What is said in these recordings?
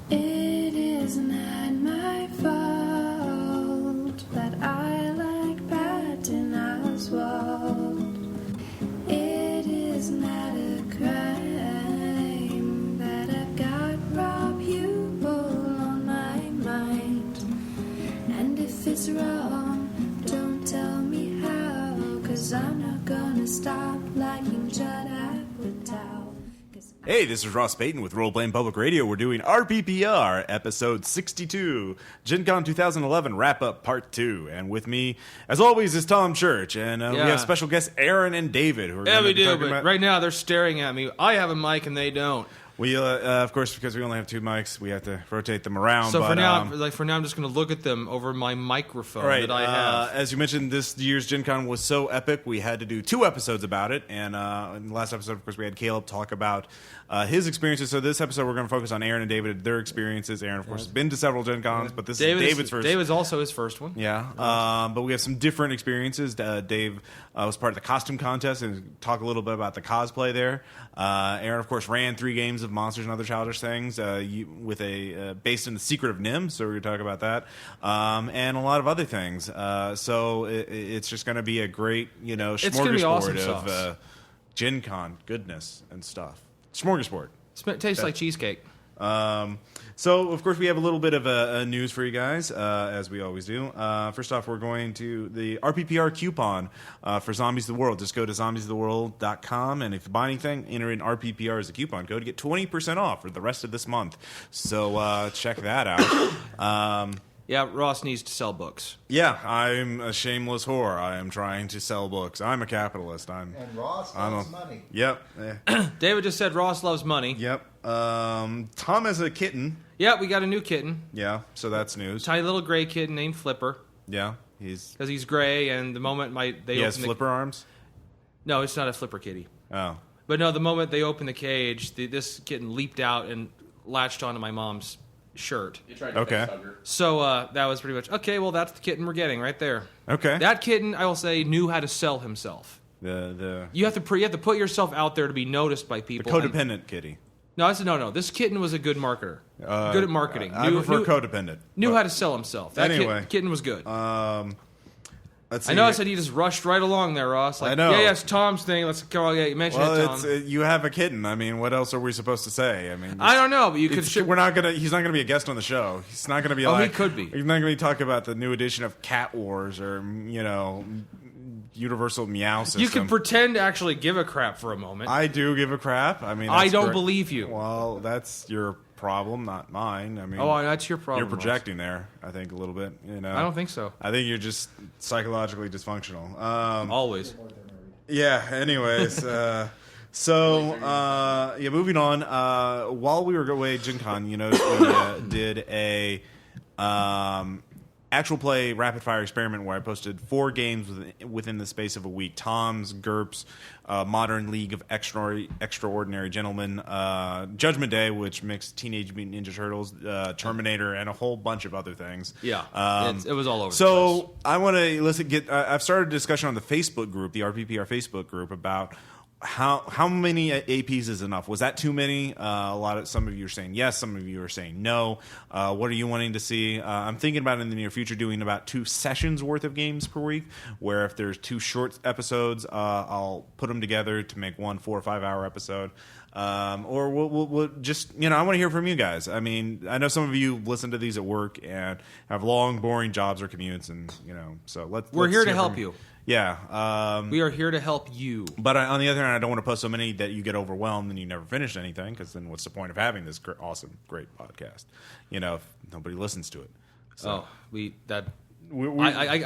It is not my fault that I like Patton Oswalt. It is not a crime that I've got Rob Hubel on my mind. And if it's wrong, don't tell me how, 'cause I'm not gonna stop liking Judd Apatow. Hey, this is Ross Payton with Role Playing Public Radio. We're doing RPPR, episode 62, Gencon 2011 Wrap-Up Part 2. And with me, as always, is Tom Church. And we have special guests Aaron and David. Who are yeah, we do, but about... right now they're staring at me. I have a mic and they don't. We, of course, because we only have two mics, we have to rotate them around. So but, for now, I'm just going to look at them over my microphone that I have. As you mentioned, this year's Gen Con was so epic, we had to do 2 episodes about it. And in the last episode, of course, we had Caleb talk about his experiences. So this episode, we're going to focus on Aaron and David, their experiences. Aaron, of course, has been to several Gen Cons, but this is David's first. David's also his first one. Yeah, but we have some different experiences. Dave was part of the costume contest and talk a little bit about the cosplay there. Aaron, of course, ran 3 games of Monsters and Other Childish Things with based in the Secret of NIMH, so we're going to talk about that, and a lot of other things. So it's just going to be a great, smorgasbord awesome of Gen Con goodness and stuff. Smorgasbord. It tastes like cheesecake. So, of course, we have a little bit of news for you guys, as we always do. First off, we're going to the RPPR coupon for Zombies of the World. Just go to zombiesoftheworld.com, and if you buy anything, enter in RPPR as a coupon code to get 20% off for the rest of this month. So check that out. Yeah, Ross needs to sell books. Yeah, I'm a shameless whore. I am trying to sell books. I'm a capitalist. And Ross loves money. Yep. David just said Ross loves money. Yep. Tom has a kitten. Yeah, we got a new kitten. Yeah, so that's news. Tiny little gray kitten named Flipper. Yeah, because he's gray, and the moment he has flipper arms. No, it's not a flipper kitty. Oh, but no, the moment they opened the cage, this kitten leaped out and latched onto my mom's shirt. You tried to face hug her. So that was pretty much okay. Well, that's the kitten we're getting right there. Okay, that kitten, I will say, knew how to sell himself. You have to put yourself out there to be noticed by people. The codependent kitty. No, I said no. This kitten was a good marketer. Good at marketing. I prefer codependent. Knew how to sell himself. That kitten was good. Let's see. I know I said he just rushed right along there, Ross. I know. Yeah, it's Tom's thing. Let's go. Yeah, you mentioned it, Tom. You have a kitten. I mean, what else are we supposed to say? I mean, I don't know, but you could. We're not gonna. He's not gonna be a guest on the show. He's not gonna be. He could be. He's not gonna be talking about the new edition of Cat Wars or Universal Meow System. You can pretend to actually give a crap for a moment. I do give a crap. I mean, I don't believe you. Well, that's your problem, not mine. I mean, that's your problem. You're projecting there, I think, a little bit. I don't think so. I think you're just psychologically dysfunctional. Always. Yeah. Anyways, moving on. While we were away at Gen Con, we did a actual play rapid fire experiment where I posted 4 games within the space of a week. Tom's, GURPS, Modern League of Extraordinary Gentlemen, Judgment Day, which mixed Teenage Mutant Ninja Turtles, Terminator, and a whole bunch of other things. Yeah, it was all over. So I want to I've started a discussion on the Facebook group, the RPPR Facebook group, about how many APs is enough? Was that too many? Some of you are saying yes, some of you are saying no. What are you wanting to see? I'm thinking about in the near future doing about 2 sessions worth of games per week, where if there's 2 short episodes, I'll put them together to make 1 4 or 5 hour episode. Or we'll just, I want to hear from you guys. I mean, I know some of you listen to these at work and have long, boring jobs or commutes, and so we're here to help you. Yeah. We are here to help you. But on the other hand, I don't want to post so many that you get overwhelmed and you never finish anything, because then what's the point of having this awesome, great podcast? If nobody listens to it. So, I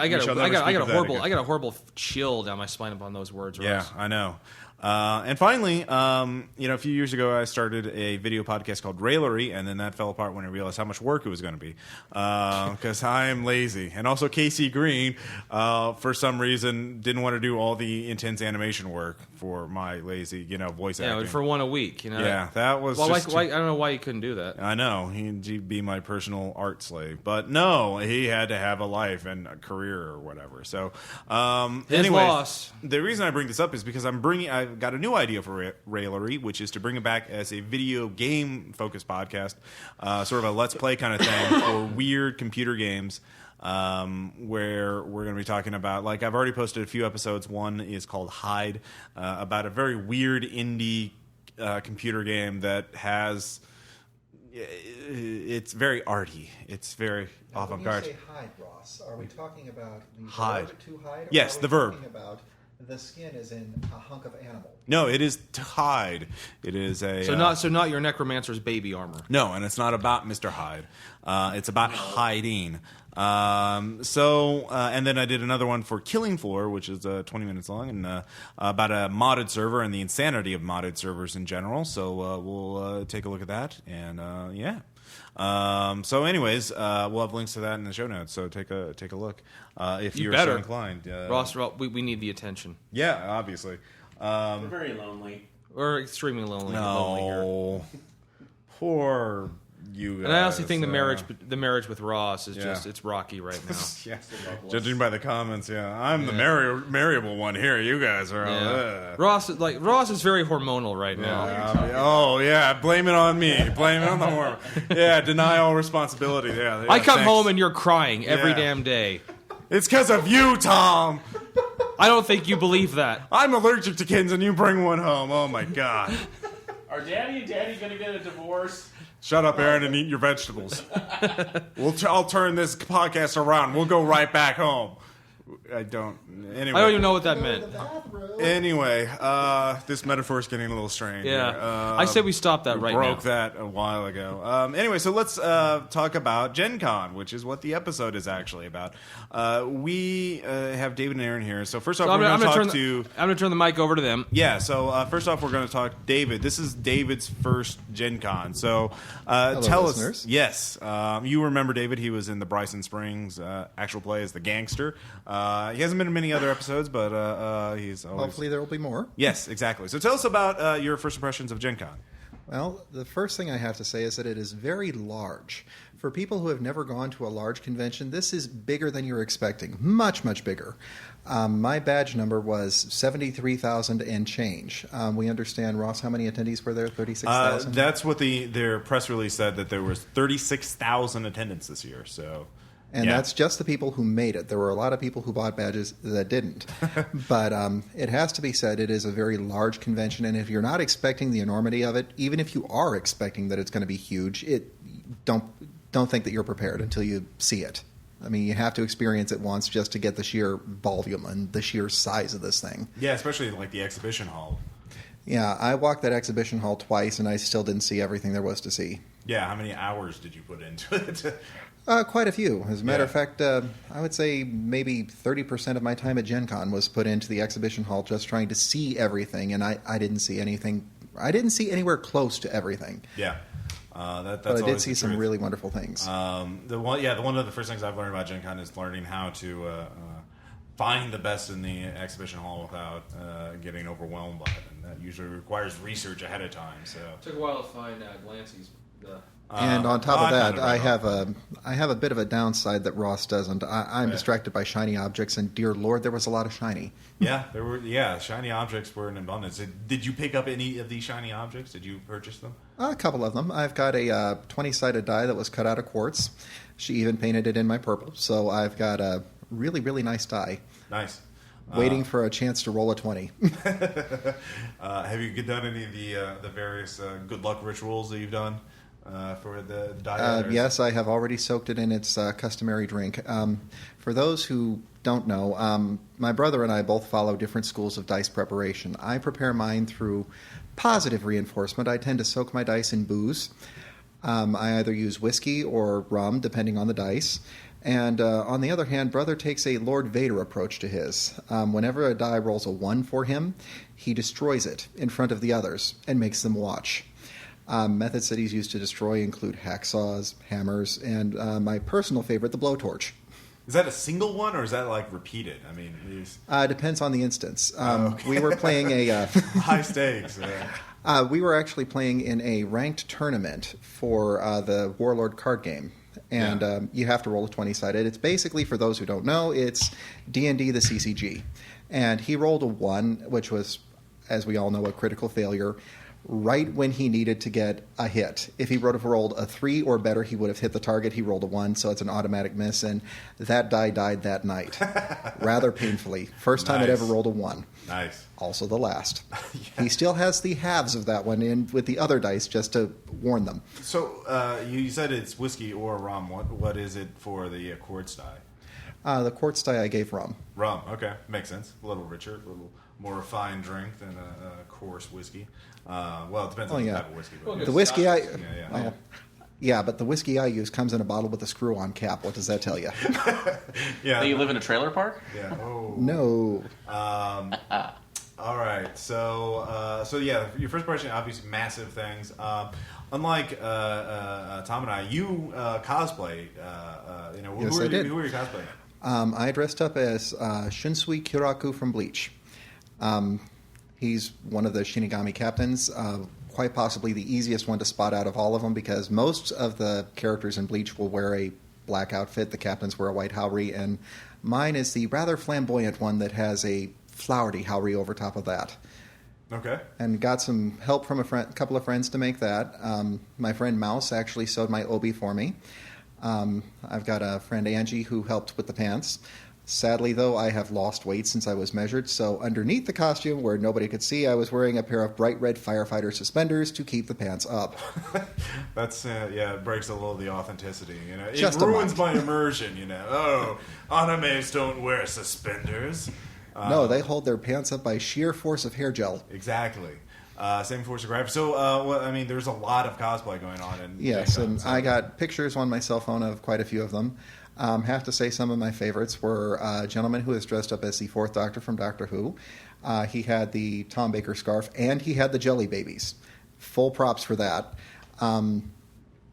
got a horrible chill down my spine upon those words. Yeah, Ross. I know. And finally, a few years ago, I started a video podcast called Railery, and then that fell apart when I realized how much work it was going to be, because I am lazy. And also Casey Green, for some reason, didn't want to do all the intense animation work for my lazy, voice acting. Yeah, for 1 a week, Yeah, that was I don't know why you couldn't do that. I know. He'd be my personal art slave. But no, he had to have a life and a career or whatever. So, His loss. The reason I bring this up is because I've I've got a new idea for Railery, which is to bring it back as a video game-focused podcast, sort of a Let's Play kind of thing for weird computer games, where we're going to be talking about, like, I've already posted a few episodes. One is called Hide, about a very weird indie computer game that has... It's very arty. It's very avant-garde. When you say hide, Ross, are we talking about the hide? Verb to hide? Yes, the verb. Talking about the skin is in a hunk of animal. No, it is to hide. It is a so not your necromancer's baby armor. No, and it's not about Mr. Hyde. It's about hiding. And then I did another one for Killing Floor, which is 20 minutes long, and about a modded server and the insanity of modded servers in general. So we'll take a look at that, and yeah. So, anyways, we'll have links to that in the show notes. So take a look if you're so inclined. Ross, we need the attention. Yeah, obviously. We're very lonely. We're extremely lonely. No, poor you guys. And I honestly think the marriage with Ross is just it's rocky right now. Yeah. Judging by the comments, I'm the marriable one here. You guys are Ross is very hormonal right now. Oh yeah, blame it on me. Blame it on the hormone. Yeah, deny all responsibility. Yeah, I come home and you're crying every damn day. It's because of you, Tom. I don't think you believe that. I'm allergic to kittens, and you bring one home. Oh my god. Are Daddy and Daddy gonna get a divorce? Shut up, Aaron, and eat your vegetables. I'll turn this podcast around. We'll go right back home. I don't even know what that meant. Anyway, this metaphor is getting a little strange. Yeah. I say we stop that right now. Broke that a while ago. Anyway, so let's talk about Gencon, which is what the episode is actually about. We have David and Aaron here. So first off, we're going to talk to... I'm going to turn the mic over to them. Yeah, so first off, we're going to talk David. This is David's first Gencon. So hello, tell listeners. us... Yes. You remember David. He was in the Bryson Springs actual play as the gangster. He hasn't been in many other episodes, but he's always... Hopefully there will be more. Yes, exactly. So tell us about your first impressions of Gencon. Well, the first thing I have to say is that it is very large. For people who have never gone to a large convention, this is bigger than you're expecting. Much, much bigger. My badge number was 73,000 and change. We understand, Ross, how many attendees were there? 36,000? That's what their press release said, that there was 36,000 attendance this year, so... And that's just the people who made it. There were a lot of people who bought badges that didn't. But it has to be said, it is a very large convention, and if you're not expecting the enormity of it, even if you are expecting that it's going to be huge, don't think that you're prepared until you see it. I mean, you have to experience it once just to get the sheer volume and the sheer size of this thing. Yeah, especially like the exhibition hall. Yeah, I walked that exhibition hall twice, and I still didn't see everything there was to see. Yeah, how many hours did you put into it? Quite a few. As a matter of fact, I would say maybe 30% of my time at Gencon was put into the exhibition hall just trying to see everything, and I didn't see anything. I didn't see anywhere close to everything. Yeah. But I did see some really wonderful things. One of the first things I've learned about Gencon is learning how to find the best in the exhibition hall without getting overwhelmed by it, and that usually requires research ahead of time. So it took a while to find Glancy's. And on top of that, I have a bit of a downside that Ross doesn't. I'm distracted by shiny objects, and dear Lord, there was a lot of shiny. Yeah, there were. Yeah, shiny objects were in abundance. Did you pick up any of these shiny objects? Did you purchase them? A couple of them. I've got a 20-sided die that was cut out of quartz. She even painted it in my purple, so I've got a really, really nice die. Nice. Waiting for a chance to roll a 20. Have you done any of the various good luck rituals that you've done? For the die? Yes, I have already soaked it in its customary drink. For those who don't know, my brother and I both follow different schools of dice preparation. I prepare mine through positive reinforcement. I tend to soak my dice in booze. I either use whiskey or rum, depending on the dice. And on the other hand, brother takes a Lord Vader approach to his. Whenever a die rolls a 1 for him, he destroys it in front of the others and makes them watch. Methods that he's used to destroy include hacksaws, hammers, and my personal favorite, the blowtorch. Is that a single one, or is that like repeated? I mean, depends on the instance. We were playing a high stakes. We were actually playing in a ranked tournament for the Warlord card game, and you have to roll a 20-sided. It's basically, for those who don't know, it's D&D the CCG, and he rolled a 1, which was as we all know, a critical failure right when he needed to get a hit. If he would have rolled a 3 or better, he would have hit the target. He rolled a 1, so it's an automatic miss, and that die died that night, rather painfully. First time it ever rolled a 1. Nice. Also the last. Yeah. He still has the halves of that one in with the other dice just to warn them. So you said it's whiskey or rum. What is it for the quartz die? The quartz die I gave rum. Rum. Okay, makes sense. A little richer, a little more refined drink than a coarse whiskey. Well, it depends on the type of whiskey. But The whiskey I... yeah. Well, yeah, but the whiskey I use comes in a bottle with a screw-on cap. What does that tell you? Yeah. Do you live in a trailer park? Yeah. Oh. No. All right. So yeah, your first question, obviously, massive things. Unlike Tom and I, you cosplay. Yes, I did. Who were you cosplaying? I dressed up as Shunsui Kiraku from Bleach. He's one of the Shinigami captains, quite possibly the easiest one to spot out of all of them because most of the characters in Bleach will wear a black outfit. The captains wear a white haori, and mine is the rather flamboyant one that has a flowery haori over top of that. Okay. And got some help from a couple of friends to make that. My friend Mouse actually sewed my obi for me. I've got a friend Angie who helped with the pants. Sadly, though, I have lost weight since I was measured, so underneath the costume, where nobody could see, I was wearing a pair of bright red firefighter suspenders to keep the pants up. That's it breaks a little of the authenticity. It Just ruins my immersion. Oh, animes don't wear suspenders. No, they hold their pants up by sheer force of hair gel. Exactly. Same force of gravity. So, there's a lot of cosplay going on. Yes, Gencon, and I got pictures on my cell phone of quite a few of them. Have to say some of my favorites were a gentleman who was dressed up as the Fourth Doctor from Doctor Who. He had the Tom Baker scarf, and he had the Jelly Babies. Full props for that.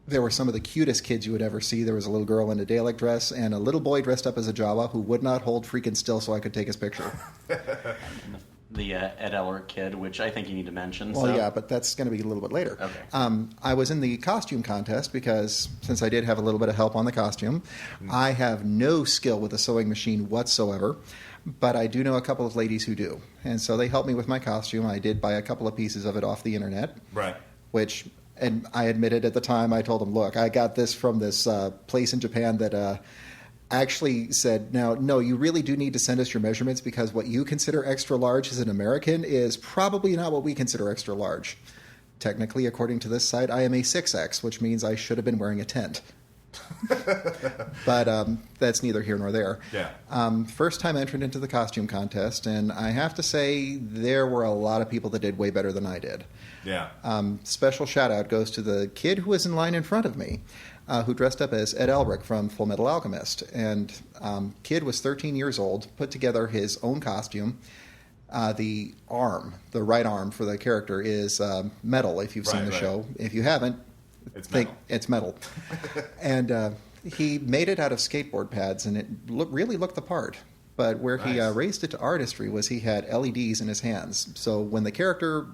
There were some of the cutest kids you would ever see. There was a little girl in a Dalek dress and a little boy dressed up as a Jawa who would not hold freaking still so I could take his picture. The Ed Elric kid, which I think you need to mention. Well, yeah, but that's going to be a little bit later. Okay. I was in the costume contest because since I did have a little bit of help on the costume, I have no skill with a sewing machine whatsoever, but I do know a couple of ladies who do. And so they helped me with my costume. I did buy a couple of pieces of it off the internet. Right. Which, and I admitted at the time, I told them, look, I got this from this place in Japan that actually said, now, no, you really do need to send us your measurements because what you consider extra large as an American is probably not what we consider extra large. Technically, according to this site, I am a 6X, which means I should have been wearing a tent. But that's neither here nor there. Yeah. First time entered into the costume contest, and I have to say there were a lot of people that did way better than I did. Yeah. Special shout out goes to the kid who was in line in front of me, who dressed up as Ed Elric from Full Metal Alchemist. And kid was 13 years old, put together his own costume. The right arm for the character is metal, if you've seen the show. If you haven't, it's metal. And he made it out of skateboard pads, and it really looked the part. But where he raised it to artistry was he had LEDs in his hands. So when the character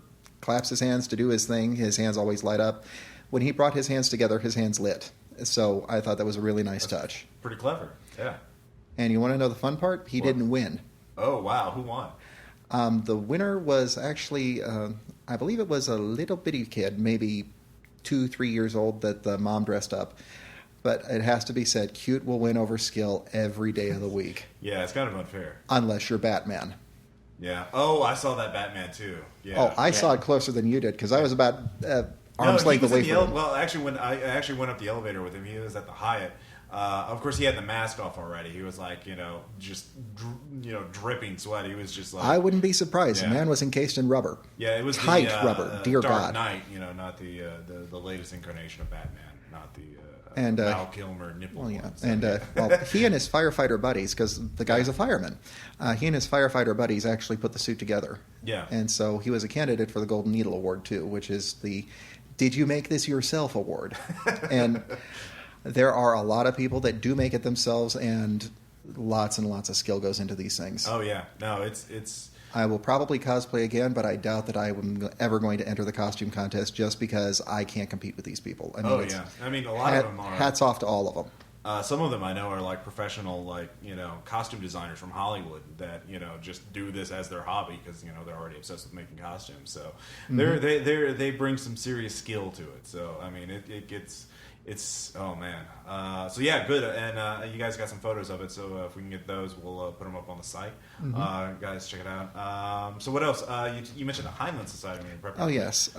claps his hands to do his thing, his hands always light up. When he brought his hands together, his hands lit. So I thought that was a really nice touch. Pretty clever, yeah. And you want to know the fun part? He didn't win. Oh, wow. Who won? The winner was actually, I believe it was a little bitty kid, maybe 2-3 years old, that the mom dressed up. But it has to be said, cute will win over skill every day of the week. Yeah, it's kind of unfair. Unless you're Batman. Yeah. Oh, I saw that Batman too. Yeah. Oh, I saw it closer than you did because I was about arm's length away from him. Well, actually, when I actually went up the elevator with him, he was at the Hyatt. Of course, he had the mask off already. He was like, just dripping sweat. He was just like. I wouldn't be surprised. Yeah. The man was encased in rubber. Yeah, it was tight rubber. Dear Dark God. Knight. Not the latest incarnation of Batman. Not the and Val Kilmer nipple. Well, yeah, ones. and he and his firefighter buddies, because the guy's a fireman. He and his firefighter buddies actually put the suit together. Yeah. And so he was a candidate for the Golden Needle Award too, which is the "Did you make this yourself?" award. And there are a lot of people that do make it themselves, and lots of skill goes into these things. Oh yeah, no, it's. I will probably cosplay again, but I doubt that I am ever going to enter the costume contest just because I can't compete with these people. I mean, a lot of them are. Hats off to all of them. Some of them I know are like professional, costume designers from Hollywood that just do this as their hobby because they're already obsessed with making costumes. So they bring some serious skill to it. So I mean, it's oh man. So yeah, good. And you guys got some photos of it. So if we can get those, we'll put them up on the site. Guys, check it out. So what else? You mentioned the Heinlein Society. Oh yes.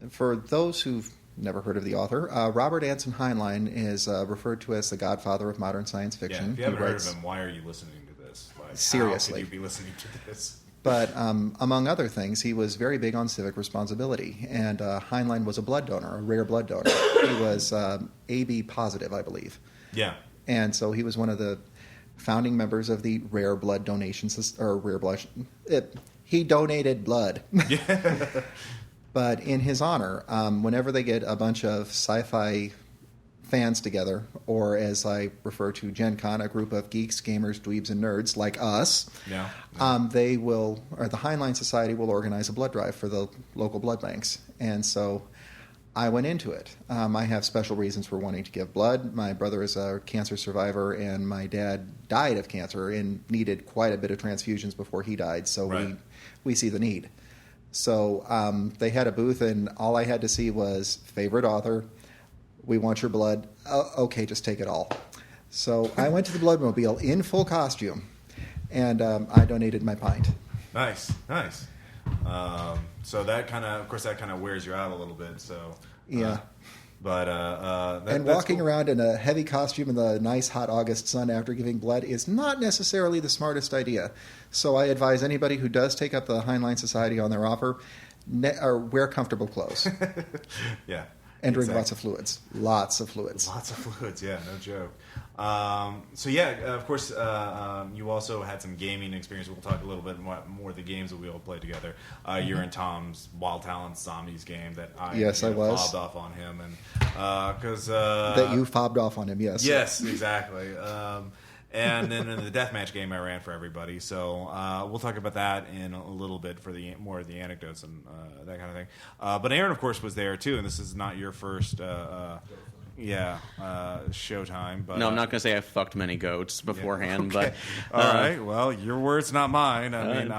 For those who've never heard of the author, Robert Anson Heinlein is referred to as the godfather of modern science fiction. Yeah, if you haven't heard of him, why are you listening to this? Seriously. How could you be listening to this? But among other things, he was very big on civic responsibility, and Heinlein was a blood donor, a rare blood donor. He was AB positive, I believe. Yeah. And so he was one of the founding members of the Rare Blood Donations, or Rare Blood. He donated blood. Yeah. But in his honor, whenever they get a bunch of sci-fi fans together, or as I refer to Gencon, a group of geeks, gamers, dweebs, and nerds like us, the Heinlein Society will organize a blood drive for the local blood banks. And so I went into it. I have special reasons for wanting to give blood. My brother is a cancer survivor, and my dad died of cancer and needed quite a bit of transfusions before he died. So we see the need. So they had a booth, and all I had to see was favorite author. We want your blood. Okay, just take it all. So I went to the Bloodmobile in full costume, and I donated my pint. Nice. So that kind of wears you out a little bit. So yeah. But and walking around in a heavy costume in the nice hot August sun after giving blood is not necessarily the smartest idea. So I advise anybody who does take up the Heinlein Society on their offer, or wear comfortable clothes. Yeah. And drink lots of fluids. Lots of fluids. Yeah, no joke. So yeah, of course, you also had some gaming experience. We'll talk a little bit more of the games that we all played together. You're in Tom's Wild Talents Zombies game that I was fobbed off on him, and because that you fobbed off on him. Yes, exactly. And then in the deathmatch game I ran for everybody. So we'll talk about that in a little bit for the more of the anecdotes and that kind of thing. But Aaron, of course, was there too, and this is not your first showtime. But no, I'm not going to say I fucked many goats beforehand. Okay. But all right, well, your words, not mine. I mean,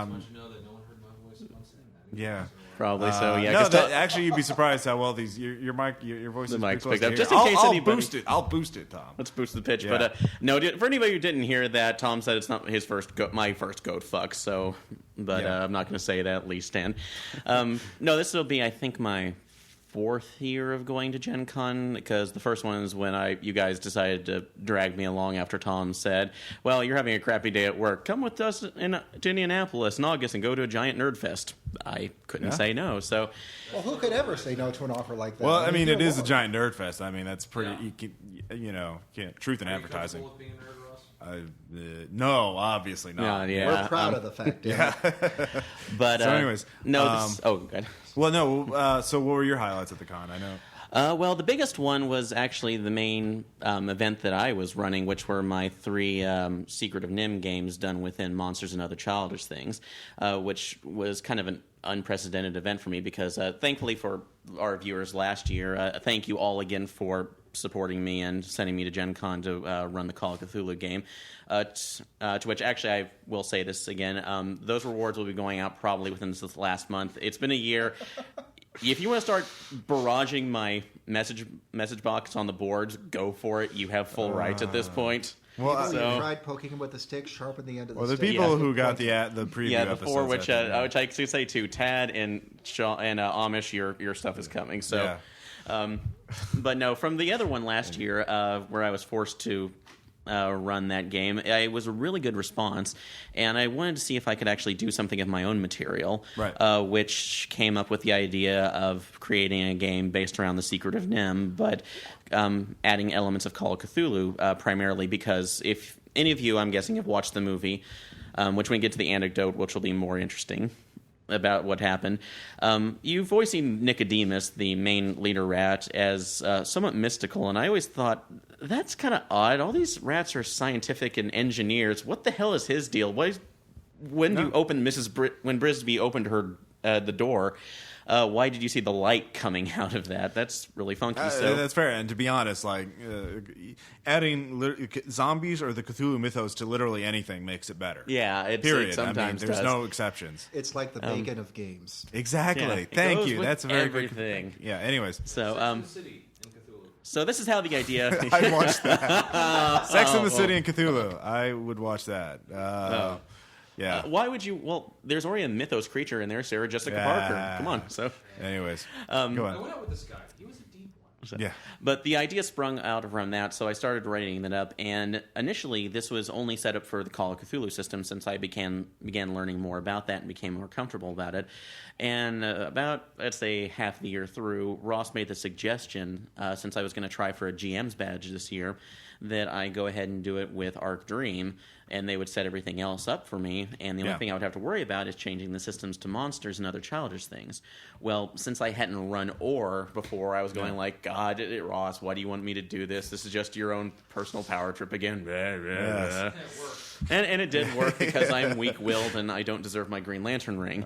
yeah. Probably so. Yeah. No, actually, you'd be surprised how well your mic, your voice is pretty close picked up. to Just in case anybody. I'll boost it, Tom. Let's boost the pitch. Yeah. But no, for anybody who didn't hear that, Tom said it's not his my first goat fuck. So, but I'm not going to say that. At least 10. No, this will be, I think, my 4th year of going to Gen Con, because the first one is when you guys decided to drag me along after Tom said, well, you're having a crappy day at work. Come with us to Indianapolis in August and go to a giant nerd fest. I couldn't say no. So, well, who could ever say no to an offer like that? Well, I mean, it is a giant nerd fest. I mean, that's pretty, truth in advertising. No, obviously not. We're proud of the fact. Yeah. But so anyways, no. Good. Well, no. So what were your highlights at the con? I know. Well, the biggest one was actually the main event that I was running, which were my 3 Secret of NIMH games done within Monsters and Other Childish Things, which was kind of an unprecedented event for me because, thankfully for our viewers last year, thank you all again for supporting me and sending me to Gen Con to run the Call of Cthulhu game, to which actually I will say this again, those rewards will be going out probably within this last month. It's been a year. If you want to start barraging my message box on the boards, go for it. You have full rights at this point. Well, you tried poking him with the stick, sharpen the end of the stick. Well, the people who got the preview the episodes, 4, which I could say too, Tad and Amish, your stuff is coming. So, but no, from the other one last year, where I was forced to run that game, it was a really good response, and I wanted to see if I could actually do something of my own material, which came up with the idea of creating a game based around the Secret of NIMH, but adding elements of Call of Cthulhu, primarily because if any of you, I'm guessing, have watched the movie, which when we get to the anecdote, which will be more interesting about what happened, you voicing Nicodemus, the main leader rat, as somewhat mystical, and I always thought, that's kind of odd. All these rats are scientific and engineers. What the hell is his deal? When Brisby opened her the door. Why did you see the light coming out of that? That's really funky. So that's fair. And to be honest, like adding zombies or the Cthulhu mythos to literally anything makes it better. Yeah, period. It sometimes there's does. no exceptions. It's like the bacon of games. Exactly. Yeah, Thank you. with That's a very everything. good. Yeah. Anyways, So so this is how the idea. I watched that. Sex in the City and Cthulhu. I would watch that. Yeah. Why would you? Well, there's already a mythos creature in there, Sarah Jessica Parker. Come on. So, anyways, go I on. went out with this guy. He was a deep one. Yeah. but the idea sprung out from that, so I started writing that up. And initially, this was only set up for the Call of Cthulhu system, since I began learning more about that and became more comfortable about it. And about, let's say, half the year through, Ross made the suggestion, since I was going to try for a GM's badge this year, that I go ahead and do it with Arc Dream, and they would set everything else up for me, and the only thing I would have to worry about is changing the systems to monsters and other childish things. Well, since I hadn't run Ore before, I was going like, God, Ross, why do you want me to do this? This is just your own personal power trip again. Yes. And it did work because I'm weak-willed and I don't deserve my Green Lantern ring.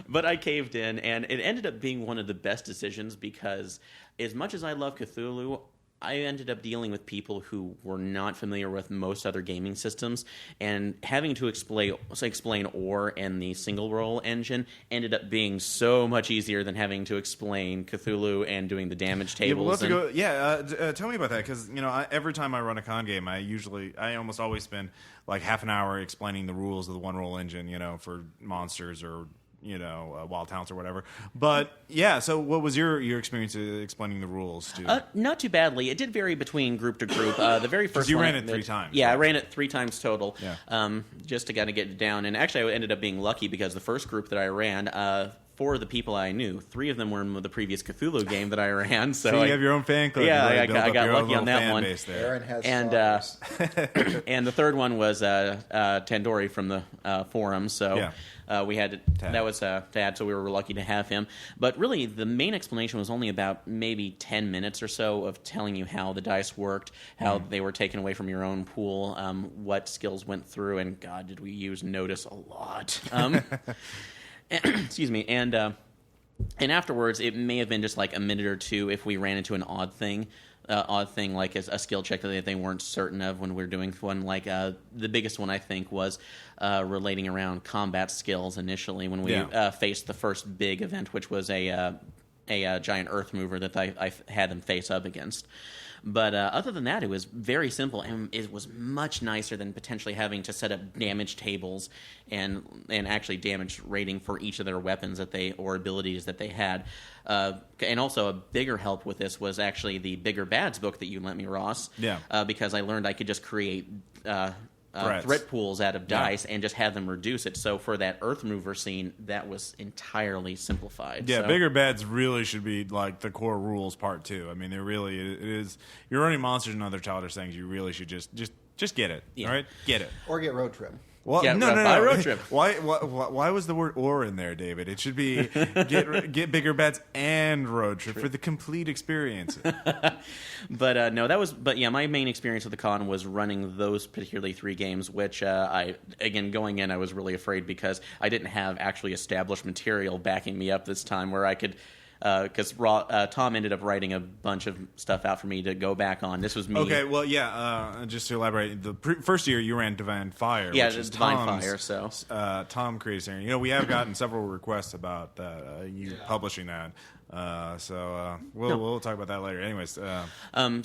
But I caved in, and it ended up being one of the best decisions because as much as I love Cthulhu, I ended up dealing with people who were not familiar with most other gaming systems, and having to explain Ore and the single roll engine ended up being so much easier than having to explain Cthulhu and doing the damage tables. Tell me about that, because every time I run a con game, I almost always spend like half an hour explaining the rules of the one roll engine, for monsters or wild talents or whatever. But yeah, so what was your experience explaining the rules to? Not too badly. It did vary between group to group. The very first you one, ran it 3 times. Yeah, right? I ran it 3 times total. Yeah. Just to kind of get it down. And actually, I ended up being lucky because the first group that I ran, 4 of the people I knew, 3 of them were in the previous Cthulhu game that I ran. So you have your own fan club. Yeah, I got lucky on that one. Aaron has And and the third one was Tandoori from the forum. So we had that was Tad, so we were lucky to have him. But really, the main explanation was only about maybe 10 minutes or so of telling you how the dice worked, how they were taken away from your own pool, what skills went through, and God, did we use Notice a lot. Excuse me, and afterwards, it may have been just like a minute or 2 if we ran into an odd thing like a skill check that they weren't certain of when we were doing one. Like the biggest one I think was relating around combat skills initially when we faced the first big event, which was a giant earth mover that I had them face up against. But other than that, it was very simple, and it was much nicer than potentially having to set up damage tables and actually damage rating for each of their weapons or abilities that they had. And also a bigger help with this was actually the Bigger Bads book that you lent me, Ross. Yeah. Because I learned I could just create threat pools out of dice and just have them reduce it. So for that Earth Mover scene, that was entirely simplified. Yeah, so. Bigger Beds really should be like the core rules part 2. I mean, it is. You're running monsters and other childish things. You really should just get it. Yeah. All right, get it. Or get Road Trip. Well, Yeah, no. road trip. Why was the word "or" in there, David? It should be get Bigger Beds and Road Trip for the complete experience. But no, that was. But yeah, my main experience with the con was running those particularly 3 games. Which going in, I was really afraid because I didn't have actually established material backing me up this time, where I could. Because Tom ended up writing a bunch of stuff out for me to go back on. This was me. Okay, well, just to elaborate, the first year you ran Divine Fire. Yeah, which is Divine Fire. So Tom created it. We have gotten several requests about you publishing that. We'll talk about that later. Anyways,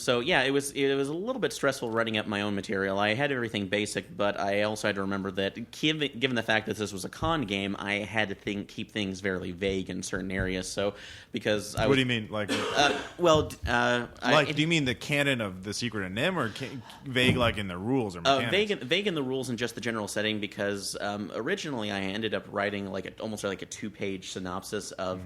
so yeah, it was a little bit stressful running up my own material. I had everything basic, but I also had to remember that given the fact that this was a con game, I had to keep things fairly vague in certain areas. So because what do you mean, like? Do you mean the canon of the Secret of NIMH, or vague like in the rules or mechanics? Vague in the rules and just the general setting. Because originally I ended up writing almost like a 2-page synopsis of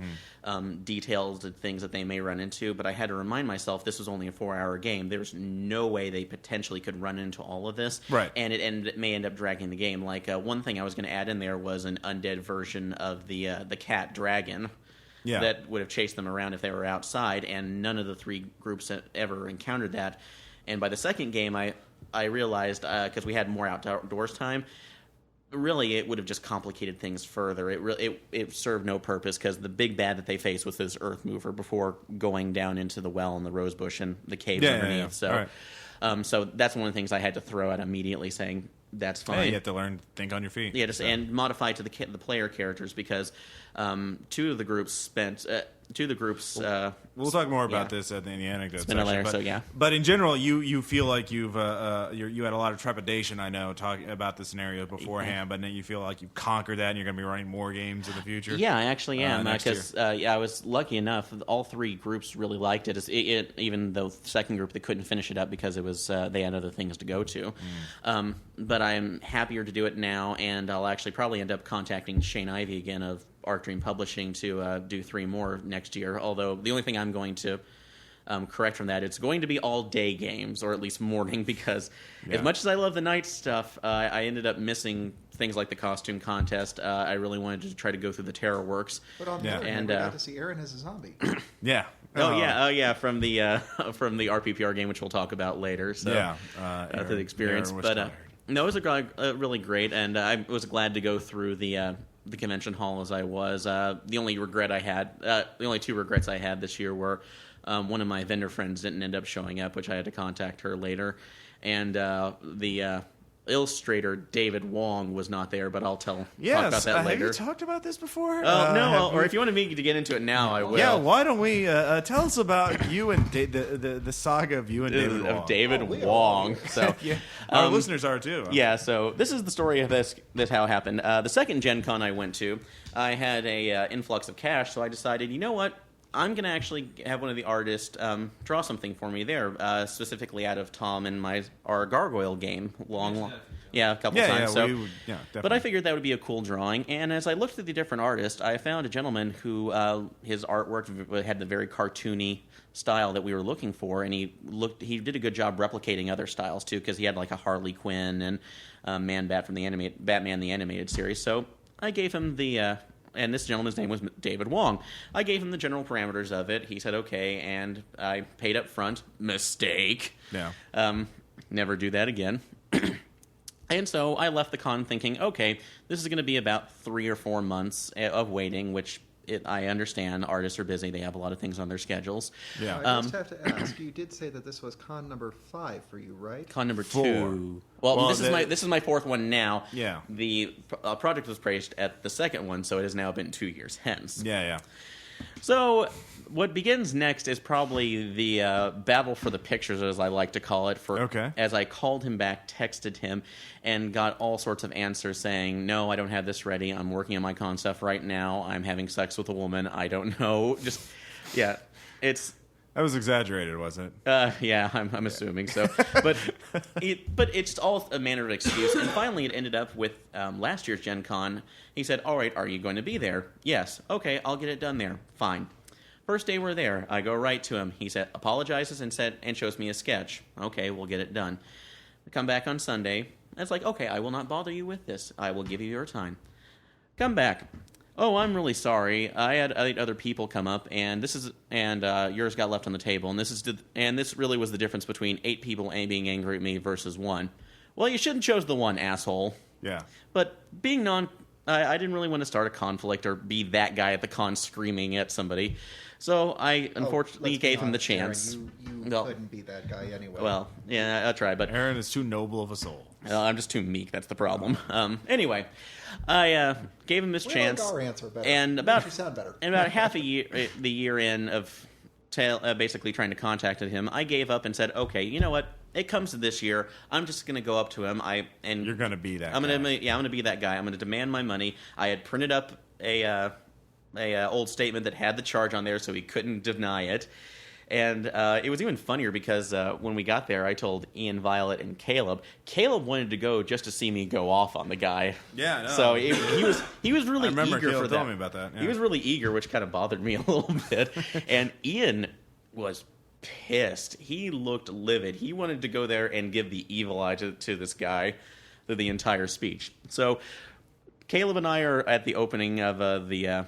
details and things that they may run into, but I had to remind myself this was only a 4-hour game. There's no way they potentially could run into all of this, right? And it may end up dragging the game. Like one thing I was going to add in there was an undead version of the cat dragon. Yeah. That would have chased them around if they were outside, and none of the 3 groups ever encountered that. And by the second game, I realized, because we had more outdoors time, really, it would have just complicated things further. It served no purpose because the big bad that they faced was this Earth Mover before going down into the well and the rose bush and the caves underneath. So, so that's one of the things I had to throw out immediately, saying that's fine. Yeah, you have to learn to think on your feet. Yeah, and modify to the player characters because two of the groups We'll talk more about this at the anecdotes section. Later, but, but in general, you feel like you had a lot of trepidation. I know talking about the scenario beforehand, but then you feel like you've conquered that, and you're going to be running more games in the future. Yeah, I actually am because I was lucky enough. All three groups really liked it. Even though the second group they couldn't finish it up because it was they had other things to go to. But I'm happier to do it now, and I'll actually probably end up contacting Shane Ivey again of Arc Dream Publishing to do 3 more next year. Although the only thing I'm going to correct from that, it's going to be all day games, or at least morning, because as much as I love the night stuff, I ended up missing things like the costume contest. I really wanted to try to go through the Terror Works. But on the other hand, we got to see Aaron as a zombie. Yeah. From the RPPR game, which we'll talk about later. So to the experience, no, it was really great, and I was glad to go through the convention hall as I was. The only 2 regrets I had this year were one of my vendor friends didn't end up showing up, which I had to contact her later, and the illustrator David Wong was not there, but I'll talk about that later. Have you talked about this before? No, or if you want me to get into it now, I will. Yeah, why don't we tell us about you and the saga of you and David Wong. Of David Wong. So our listeners are too. Yeah, so this is the story of this how it happened. The second Gen Con I went to, I had a influx of cash, so I decided, you know what? I'm going to actually have one of the artists draw something for me there, specifically out of Tom and our Gargoyle game. A couple times. But I figured that would be a cool drawing. And as I looked at the different artists, I found a gentleman who his artwork had the very cartoony style that we were looking for, and he did a good job replicating other styles too, because he had like a Harley Quinn and Man-Bat from the Batman the Animated Series. So I gave him and this gentleman's name was David Wong. I gave him the general parameters of it. He said okay, and I paid up front. Mistake. Yeah. Never do that again. And so I left the con thinking, okay, this is going to be about 3 or 4 months of waiting, which I understand. Artists are busy. They have a lot of things on their schedules. Yeah. I just have to ask, you did say that this was con number 5 for you, right? Con number 2. Well, this is my 4th one now. Yeah. The project was praised at the second one, so it has now been 2 years hence. Yeah. So what begins next is probably the battle for the pictures, as I like to call it. As I called him back, texted him, and got all sorts of answers saying, no, I don't have this ready. I'm working on my con stuff right now. I'm having sex with a woman. I don't know. That was exaggerated, was it? I'm assuming so. But it's all a manner of excuse. And finally, it ended up with last year's Gen Con. He said, all right, are you going to be there? Yes. Okay, I'll get it done there. Fine. First day we're there, I go right to him. He apologizes and shows me a sketch. Okay, we'll get it done. I come back on Sunday. It's like, okay, I will not bother you with this. I will give you your time. Come back. Oh, I'm really sorry. I had 8 other people come up, and yours got left on the table. And this really was the difference between 8 people being angry at me versus 1. Well, you shouldn't have chose the 1, asshole. Yeah. But being I didn't really want to start a conflict or be that guy at the con screaming at somebody. So I unfortunately gave him the chance. Aaron, you couldn't be that guy anyway. Well, yeah, I'll try. But Aaron is too noble of a soul. I'm just too meek. That's the problem. Anyway, I gave him this chance. Like our answer better. And about you sound better. And about half the year in of basically trying to contact him, I gave up and said, okay, you know what? It comes to this year. I'm just going to go up to him. You're going to be that guy. I'm going to be that guy. I'm going to demand my money. I had printed up a old statement that had the charge on there, so he couldn't deny it. And it was even funnier because when we got there, I told Ian, Violet, and Caleb. Caleb wanted to go just to see me go off on the guy. Yeah, no. So he was really eager Caleb for that. told me about that. Yeah. He was really eager, which kind of bothered me a little bit. And Ian was pissed. He looked livid. He wanted to go there and give the evil eye to this guy through the entire speech. So Caleb and I are at the opening of the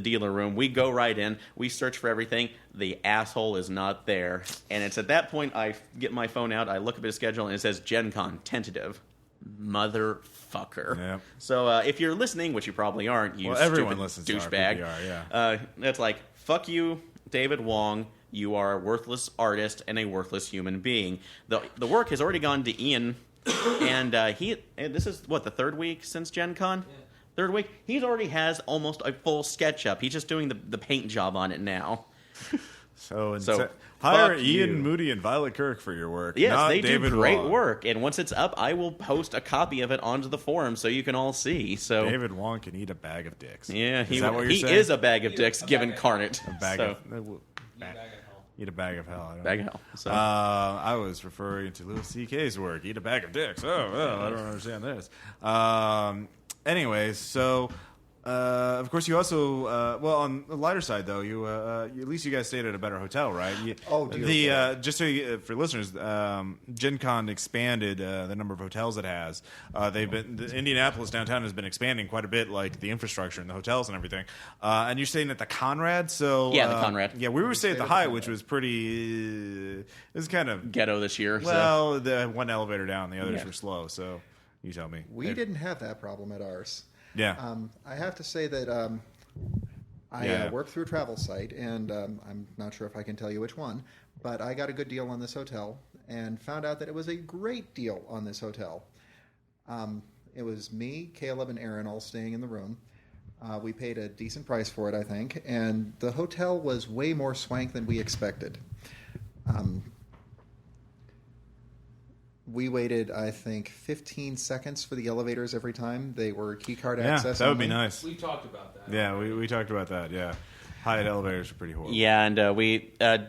dealer room. We go right in. We search for everything. The asshole is not there. And it's at that point I get my phone out. I look up his schedule, and it says Gen Con, tentative. motherfucker. Yep. So if you're listening, which you probably aren't, you everyone stupid listens to douchebag. RPPR, That's like, fuck you, David Wong. You are a worthless artist and a worthless human being. The work has already gone to Ian, and this is what, the third week since Gen Con? Yeah. Third week. He already has almost a full sketch up. He's just doing the paint job on it now. So hire Ian you. Moody and Violet Kirk for your work. Yes, not they David do great Wong. work. And once it's up, I will post a copy of it onto the forum so you can all see. So David Wong can eat a bag of dicks. Yeah, is that what you're saying? is a bag of dicks given carnot. A bag so. of Eat a bag of hell. Bag of hell. So. I was referring to Louis C.K.'s work. Eat a bag of dicks. Oh, well, I don't understand this. Anyways, so of course you also on the lighter side though, you at least you guys stayed at a better hotel, right? Just so for listeners, Gen Con expanded the number of hotels it has. Indianapolis downtown has been expanding quite a bit, like the infrastructure and the hotels and everything. And you're staying at the Conrad, so yeah, the Conrad. Yeah, we were staying at the Hyatt, which was pretty. It was kind of ghetto this year. Well, the one elevator down, the others were slow. So you tell me. We didn't have that problem at ours. Yeah. I have to say that I work through a travel site, and I'm not sure if I can tell you which one, but I got a good deal on this hotel and found out that it was a great deal on this hotel. It was me, Caleb, and Aaron all staying in the room. We paid a decent price for it, I think, and the hotel was way more swank than we expected. We waited, I think, 15 seconds for the elevators every time. They were keycard access. That would be nice. We talked about that. Yeah, we talked about that. Yeah, Hyatt elevators are pretty horrible. Yeah, and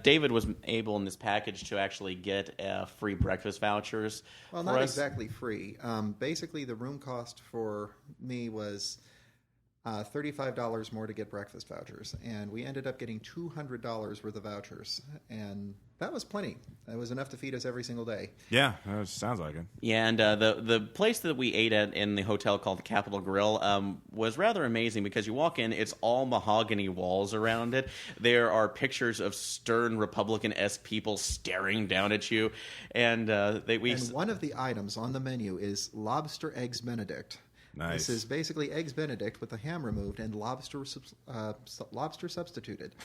David was able in this package to actually get free breakfast vouchers. Well, not exactly free. Basically, the room cost for me was $35 more to get breakfast vouchers, and we ended up getting $200 worth of vouchers, and that was plenty. It was enough to feed us every single day. Yeah, that sounds like it. Yeah, and the place that we ate at in the hotel called the Capitol Grill was rather amazing because you walk in, it's all mahogany walls around it. There are pictures of stern Republican-esque people staring down at you, and one of the items on the menu is lobster eggs Benedict. Nice. This is basically eggs Benedict with the ham removed and lobster substituted.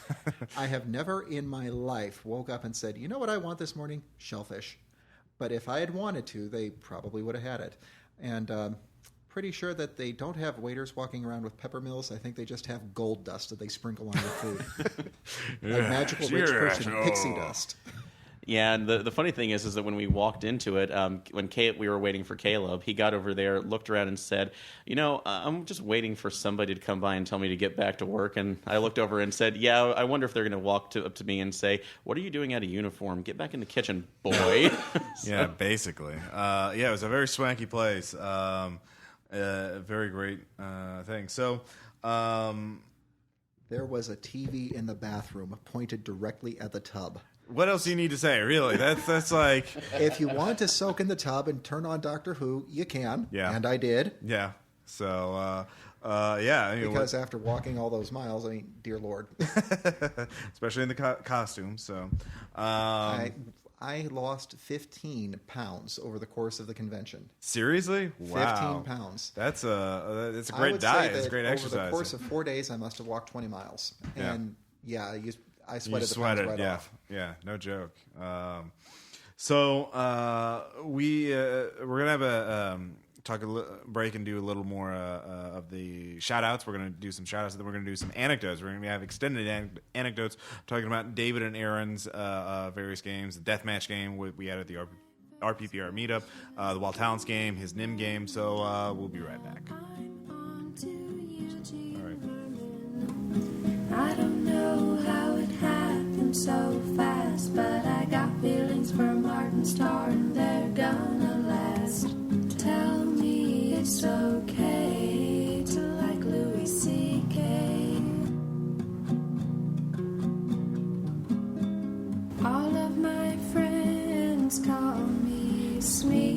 I have never in my life woke up and said, you know what I want this morning? Shellfish. But if I had wanted to, they probably would have had it. And pretty sure that they don't have waiters walking around with pepper mills. I think they just have gold dust that they sprinkle on their food. Like magical rich person pixie dust. Yeah, and the funny thing is that when we walked into it, when we were waiting for Caleb, he got over there, looked around, and said, I'm just waiting for somebody to come by and tell me to get back to work. And I looked over and said, yeah, I wonder if they're going to walk up to me and say, what are you doing out of uniform? Get back in the kitchen, boy. Yeah, basically. It was a very swanky place. Very great thing. So... there was a TV in the bathroom pointed directly at the tub. What else do you need to say? Really, that's like. If you want to soak in the tub and turn on Doctor Who, you can. Yeah, and I did. Yeah. So, because after walking all those miles, I mean, dear Lord, especially in the costume. So, I lost 15 pounds over the course of the convention. Seriously? Wow. 15 pounds. That's a great diet. It's a great exercise. Over the course of 4 days, I must have walked 20 miles. And I sweated the pounds right off. Yeah, no joke. So we're gonna have a break and do a little more of the shout outs. We're going to do some shout outs, and then we're going to do some anecdotes. We're going to have extended anecdotes talking about David and Aaron's various games, the deathmatch game we had at the RPPR meetup, the Wild Talents game, his NIMH game. So we'll be right back. All right. I don't know how it happened so fast, but I got feelings for Martin Starr and they're gonna last. Tell me it's okay to like Louis C.K. All of my friends call me Smeagol,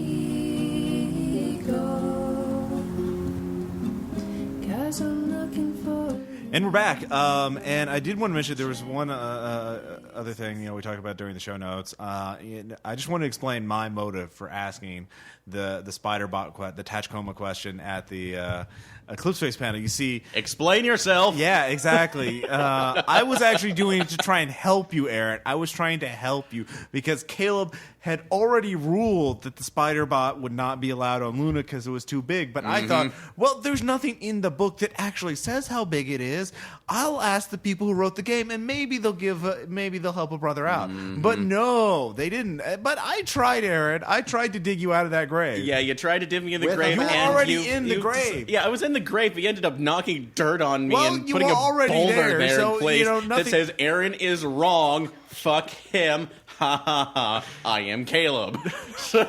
'cause I'm looking for... And we're back. And I did want to mention there was one other thing we talked about during the show notes. I just want to explain my motive for asking the Spider-Bot, the Tachcoma question at the Eclipse Face panel. You see, explain yourself. Yeah, exactly. I was actually doing it to try and help you, Aaron. I was trying to help you because Caleb had already ruled that the Spider-Bot would not be allowed on Luna because it was too big. But I thought, well, there's nothing in the book that actually says how big it is. I'll ask the people who wrote the game, and maybe they'll help a brother out. But no, they didn't. But I tried, Aaron. I tried to dig you out of that grave. Yeah, you tried to dig me in the grave. You were already in the grave. Yeah, I was in the grave, but you ended up knocking dirt on me and you putting were a already boulder there, there so, in place nothing... that says, Aaron is wrong, fuck him, ha ha ha, I am Caleb. So...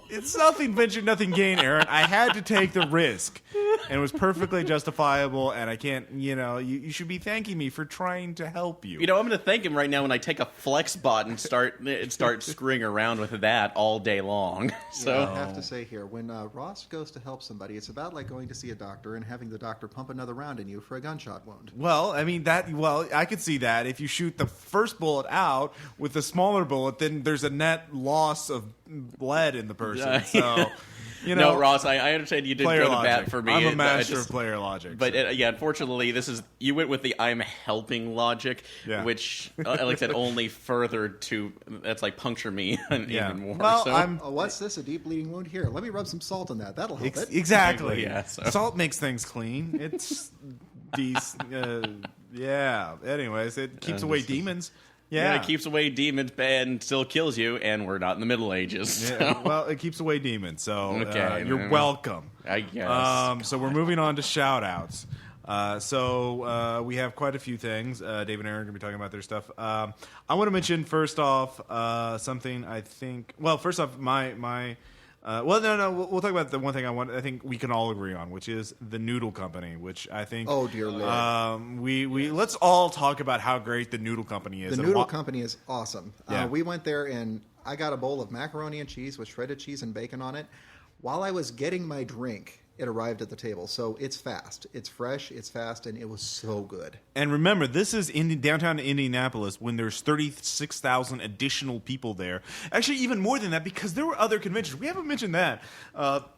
It's nothing venture, nothing gain, Aaron. I had to take the risk, and it was perfectly justifiable, and I can't, you should be thanking me for trying to help you. I'm going to thank him right now when I take a flex bot and start screwing around with that all day long. So I have to say here, when Ross goes to help somebody, it's about like going to see a doctor and having the doctor pump another round in you for a gunshot wound. Well, I mean, I could see that. If you shoot the first bullet out with a smaller bullet, then there's a net loss of lead in the person. So, no, Ross, I understand you didn't go to bat for me. I'm a master of player logic. But unfortunately, you went with the I'm helping logic, which, like I said, only furthered to, that's like puncture me even more. Well, so. What's this, a deep bleeding wound? Here, let me rub some salt on that. That'll help it. Exactly. Yeah, so. Salt makes things clean. It's anyways, it keeps away demons. Yeah, it keeps away demons and still kills you, and we're not in the Middle Ages. So. Yeah, well, it keeps away demons, so you're welcome. I guess. So we're moving on to shout-outs. So we have quite a few things. Dave and Aaron are going to be talking about their stuff. I want to mention, first off, something I think... Well, first off, we'll talk about the one thing I think we can all agree on, which is the Noodle Company, which I think... Oh, dear Lord. Let's all talk about how great the Noodle Company is. The Noodle Company is awesome. Yeah. We went there, and I got a bowl of macaroni and cheese with shredded cheese and bacon on it. While I was getting my drink, it arrived at the table. So it's fast. It's fresh, it's fast, and it was so good. And remember, this is in downtown Indianapolis when there's 36,000 additional people there. Actually, even more than that, because there were other conventions. We haven't mentioned that.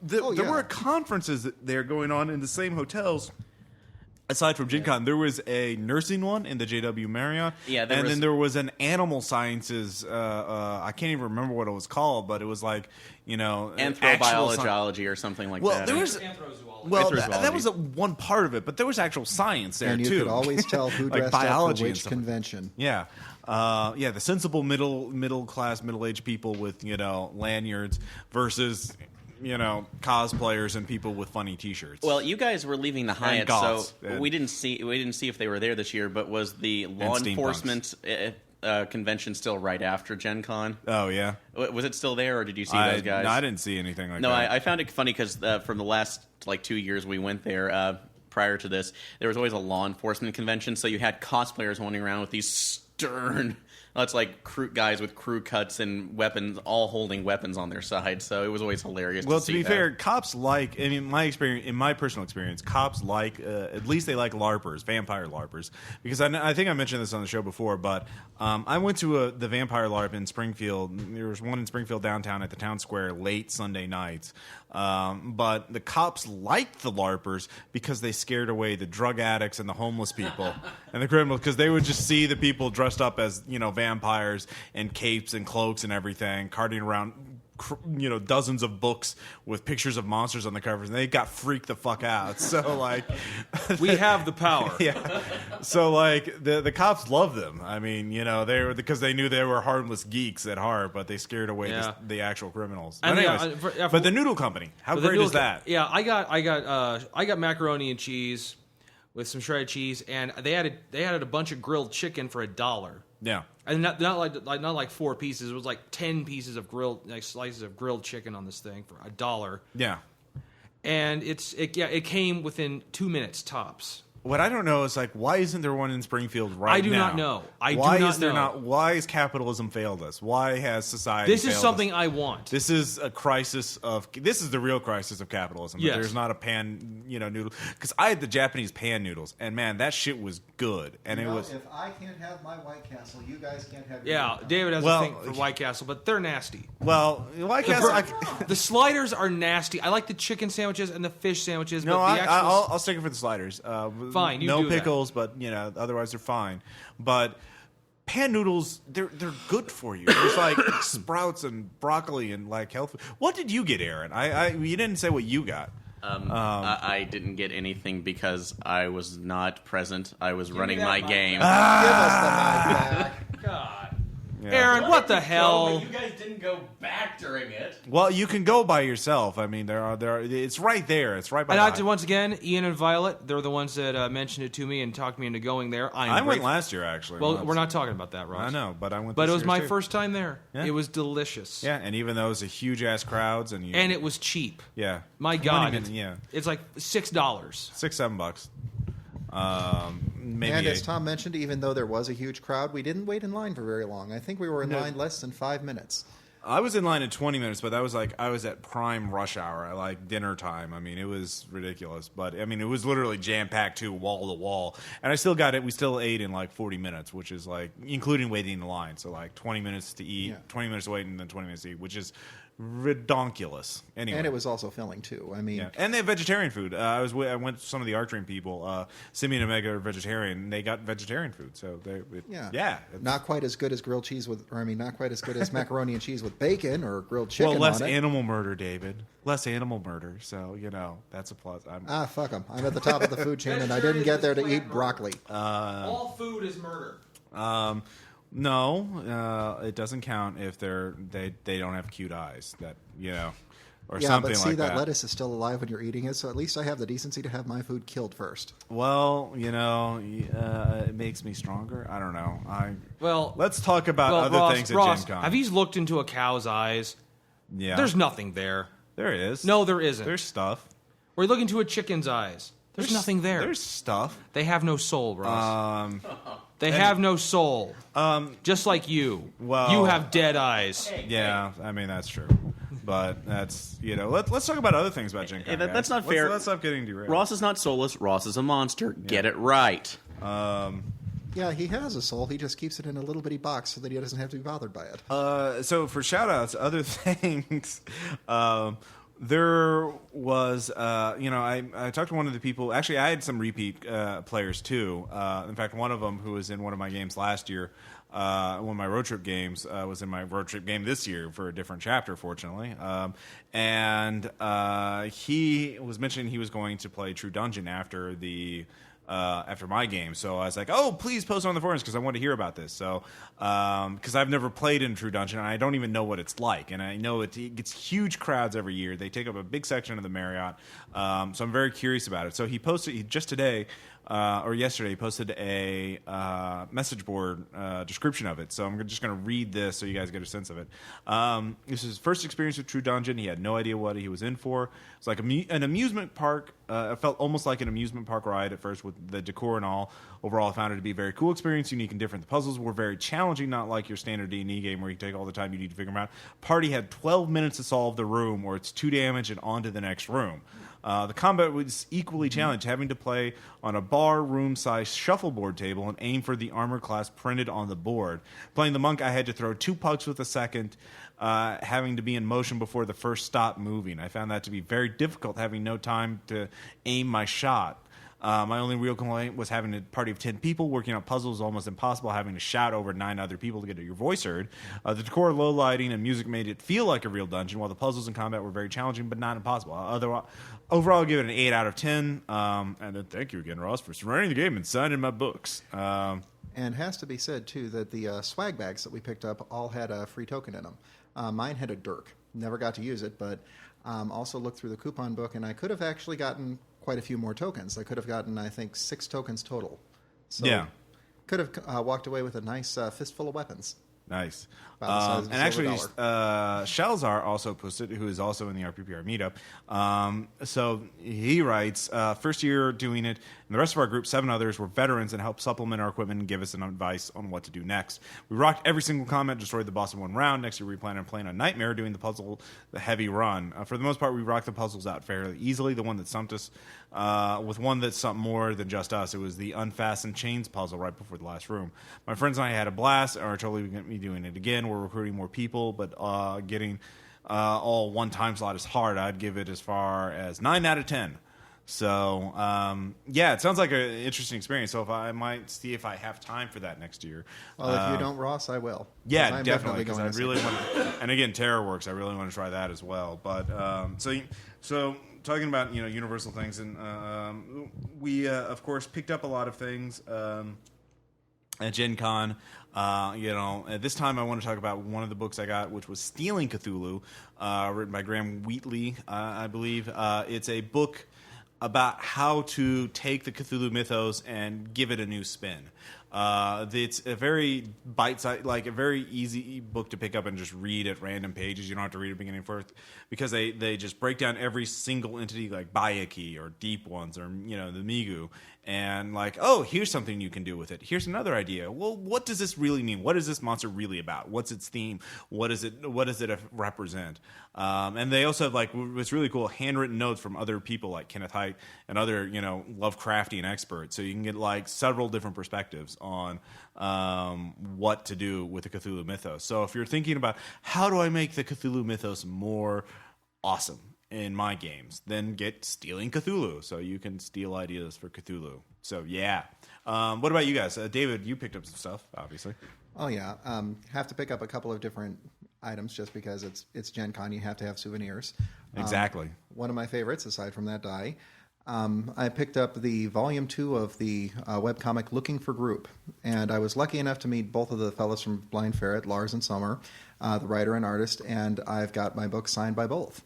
There were conferences there going on in the same hotels. Aside from Gencon, there was a nursing one in the JW Marriott. Yeah, then there was an animal sciences. I can't even remember what it was called, but it was like, anthrobiology or something like that. There was that was one part of it, but there was actual science there too. And you could always tell who dressed up for which convention. Yeah. The sensible middle class, middle-aged people with lanyards versus cosplayers and people with funny T-shirts. Well, you guys were leaving the Hyatt, so we didn't see if they were there this year. But was the law enforcement convention still right after Gen Con? Oh yeah, was it still there, or did you see those guys? No, I didn't see anything like that. No, I found it funny because from the last 2 years we went there. Prior to this, there was always a law enforcement convention, so you had cosplayers wandering around with these stern. It's like guys with crew cuts and weapons, all holding weapons on their side. So it was always hilarious. Well, to be see fair, cops like. In my personal experience, cops like. At least they like LARPers, vampire LARPers, because I think I mentioned this on the show before. But I went to the vampire LARP in Springfield. There was one in Springfield downtown at the town square late Sunday nights. But the cops liked the LARPers because they scared away the drug addicts and the homeless people and the criminals, because they would just see the people dressed up as vampires and capes and cloaks and everything, carting around dozens of books with pictures of monsters on the covers, and they got freaked the fuck out. So we have the power. Yeah. So the cops love them. I mean, they were, because they knew they were harmless geeks at heart, but they scared away the actual criminals. But anyways, but the Noodle Company, how great is that? Yeah, I got macaroni and cheese with some shredded cheese, and they added a bunch of grilled chicken for $1. Yeah. And not like 4 pieces. It was like 10 pieces of slices of grilled chicken on this thing for $1. Yeah. And it came within 2 minutes tops. what I don't know is like, why isn't there one in Springfield right now? I do not know. Why is there not? Why has capitalism failed us? Why has society? This is failed something us? I want. This is a crisis of. This is the real crisis of capitalism. Yes. There's not a pan, noodle. Because I had the Japanese pan noodles, and man, that shit was good. And it was. If I can't have my White Castle, you guys can't have. Yeah, David has a thing for White Castle, but they're nasty. Well, White Castle. The sliders are nasty. I like the chicken sandwiches and the fish sandwiches. No, but the actual I'll stick it for the sliders. Fine, you no do that. pickles, but otherwise they're fine. But pan noodles, they're good for you. There's like sprouts and broccoli and like health food. What did you get, Aaron? You didn't say what you got. I didn't get anything because I was not present. I was running my game. Give us the mic back. God. Yeah. Aaron, what the hell? You guys didn't go back during it. Well, you can go by yourself. I mean, there are. It's right there. It's right by. And once again, Ian and Violet, they're the ones that mentioned it to me and talked me into going there. I went last year, actually. Well, we're not talking about that, Ross. I know, but I went. But this it was year my too. first time there. Yeah. It was delicious. Yeah, and even though it was a huge ass crowds and it was cheap. Yeah. My God. Yeah. It's like $6. $6-7. Maybe And as $8. Tom mentioned, even though there was a huge crowd, we didn't wait in line for very long. I think we were in line less than 5 minutes. I was in line in 20 minutes, but that was like I was at prime rush hour, at like dinner time. I mean, it was ridiculous, but I mean, it was literally jam packed too, wall to wall. And I still got it. We still ate in like 40 minutes, which is like including waiting in the line. So like 20 minutes to eat, 20 minutes to wait, and then 20 minutes to eat, which is redonkulous. Anyway, And it was also filling too. I mean, and they have vegetarian food. I went to some of the Art Dream people. Simeon and Omega are vegetarian, and they got vegetarian food. So not quite as good as grilled cheese not quite as good as macaroni and cheese with bacon or grilled chicken. Well, less on it. animal murder, David. Less animal murder. So that's a plus. Fuck them. I'm at the top of the food chain, and I didn't get there to eat broccoli. All food is murder. No, it doesn't count if they don't have cute eyes. That or Yeah, something but see, like that. that lettuce is still alive when you're eating it, so at least I have the decency to have my food killed first. Well, it makes me stronger. I don't know. Let's talk about other Ross, things at Ross, Gen Con. have you looked into a cow's eyes? Yeah, There's nothing there. There is. No, there isn't. There's stuff. Or you look into a chicken's eyes. There's nothing there. There's stuff. They have no soul, Ross. They have no soul. Just like you. Well, you have dead eyes. Yeah, I mean that's true. But that's let's talk about other things about Gen Con. That's not fair. Let's stop getting derailed. Ross is not soulless. Ross is a monster. Get it right. Yeah, he has a soul. He just keeps it in a little bitty box so that he doesn't have to be bothered by it. So for shout-outs, other things, there was, I talked to one of the people. Actually, I had some repeat players, too. In fact, one of them who was in one of my games last year, one of my road trip games, was in my road trip game this year for a different chapter, fortunately. And he was mentioning he was going to play True Dungeon after my game. So I was like, oh, please post on the forums because I want to hear about this. So, because I've never played in True Dungeon and I don't even know what it's like. And I know it gets huge crowds every year. They take up a big section of the Marriott. So I'm very curious about it. So he posted just today, or yesterday, he posted a message board description of it. So I'm just going to read this so you guys get a sense of it. This is his first experience with True Dungeon. He had no idea what he was in for. It's like an amusement park. It felt almost like an amusement park ride at first with the decor and all. Overall, I found it to be a very cool experience, unique and different. The puzzles were very challenging, not like your standard D&D game where you take all the time you need to figure them out. Party had 12 minutes to solve the room, or it's 2 damage and on to the next room. The combat was equally challenging, having to play on a bar room-sized shuffleboard table and aim for the armor class printed on the board. Playing the monk, I had to throw 2 pucks with a second, having to be in motion before the first stop moving. I found that to be very difficult, having no time to aim my shot. My only real complaint was having a party of 10 people. Working on puzzles was almost impossible, having to shout over 9 other people to get your voice heard. The decor, low lighting, and music made it feel like a real dungeon, while the puzzles and combat were very challenging, but not impossible. Overall, I'll give it an 8 out of 10. And then thank you again, Ross, for running the game and signing my books. And it has to be said, too, that the swag bags that we picked up all had a free token in them. Mine had a dirk. Never got to use it, but also looked through the coupon book, and I could have actually gotten quite a few more tokens. I could have gotten, I think, 6 tokens total. So yeah. Could have walked away with a nice fistful of weapons. Nice. About the size of a And actually, silver Shalzar also posted, who is also in the RPPR meetup. So he writes, first year doing it, and the rest of our group, 7 others, were veterans and helped supplement our equipment and give us some advice on what to do next. We rocked every single comment, destroyed the boss in 1 round. Next year, we plan on playing on Nightmare, doing the heavy run. For the most part, we rocked the puzzles out fairly easily. The one that stumped us, with one that stumped more than just us, it was the unfastened chains puzzle right before the last room. My friends and I had a blast, and are totally going to be doing it again. We're recruiting more people, but getting all 1 time slot is hard. I'd give it as far as 9 out of 10. So, yeah, it sounds like an interesting experience. So I might see if I have time for that next year. Well, if you don't, Ross, I will. Yeah, I'm definitely. Because I to really see it. want, and again, TerraWorks, I really want to try that as well. But so talking about universal things, and we of course picked up a lot of things at Gencon. At this time I want to talk about one of the books I got, which was Stealing Cthulhu, written by Graham Wheatley, I believe. It's a book about how to take the Cthulhu mythos and give it a new spin. It's a very bite-sized, like a very easy book to pick up and just read at random pages. You don't have to read it beginning first, because they just break down every single entity, like Bayaki or Deep Ones or the Migu, and like, oh, here's something you can do with it. Here's another idea. Well, what does this really mean? What is this monster really about? What's its theme? What does it represent? And they also have, like, what's really cool, handwritten notes from other people like Kenneth Haidt and other Lovecraftian experts, so you can get like several different perspectives on what to do with the Cthulhu mythos. So if you're thinking about how do I make the Cthulhu mythos more awesome in my games, then get Stealing Cthulhu, so you can steal ideas for Cthulhu. So yeah. What about you guys? David, you picked up some stuff, obviously. Oh yeah, have to pick up a couple of different items just because it's Gen Con. You have to have souvenirs. Exactly. One of my favorites, aside from that die, I picked up the Volume 2 of the webcomic Looking for Group, and I was lucky enough to meet both of the fellows from Blind Ferret, Lars and Summer, the writer and artist, and I've got my book signed by both.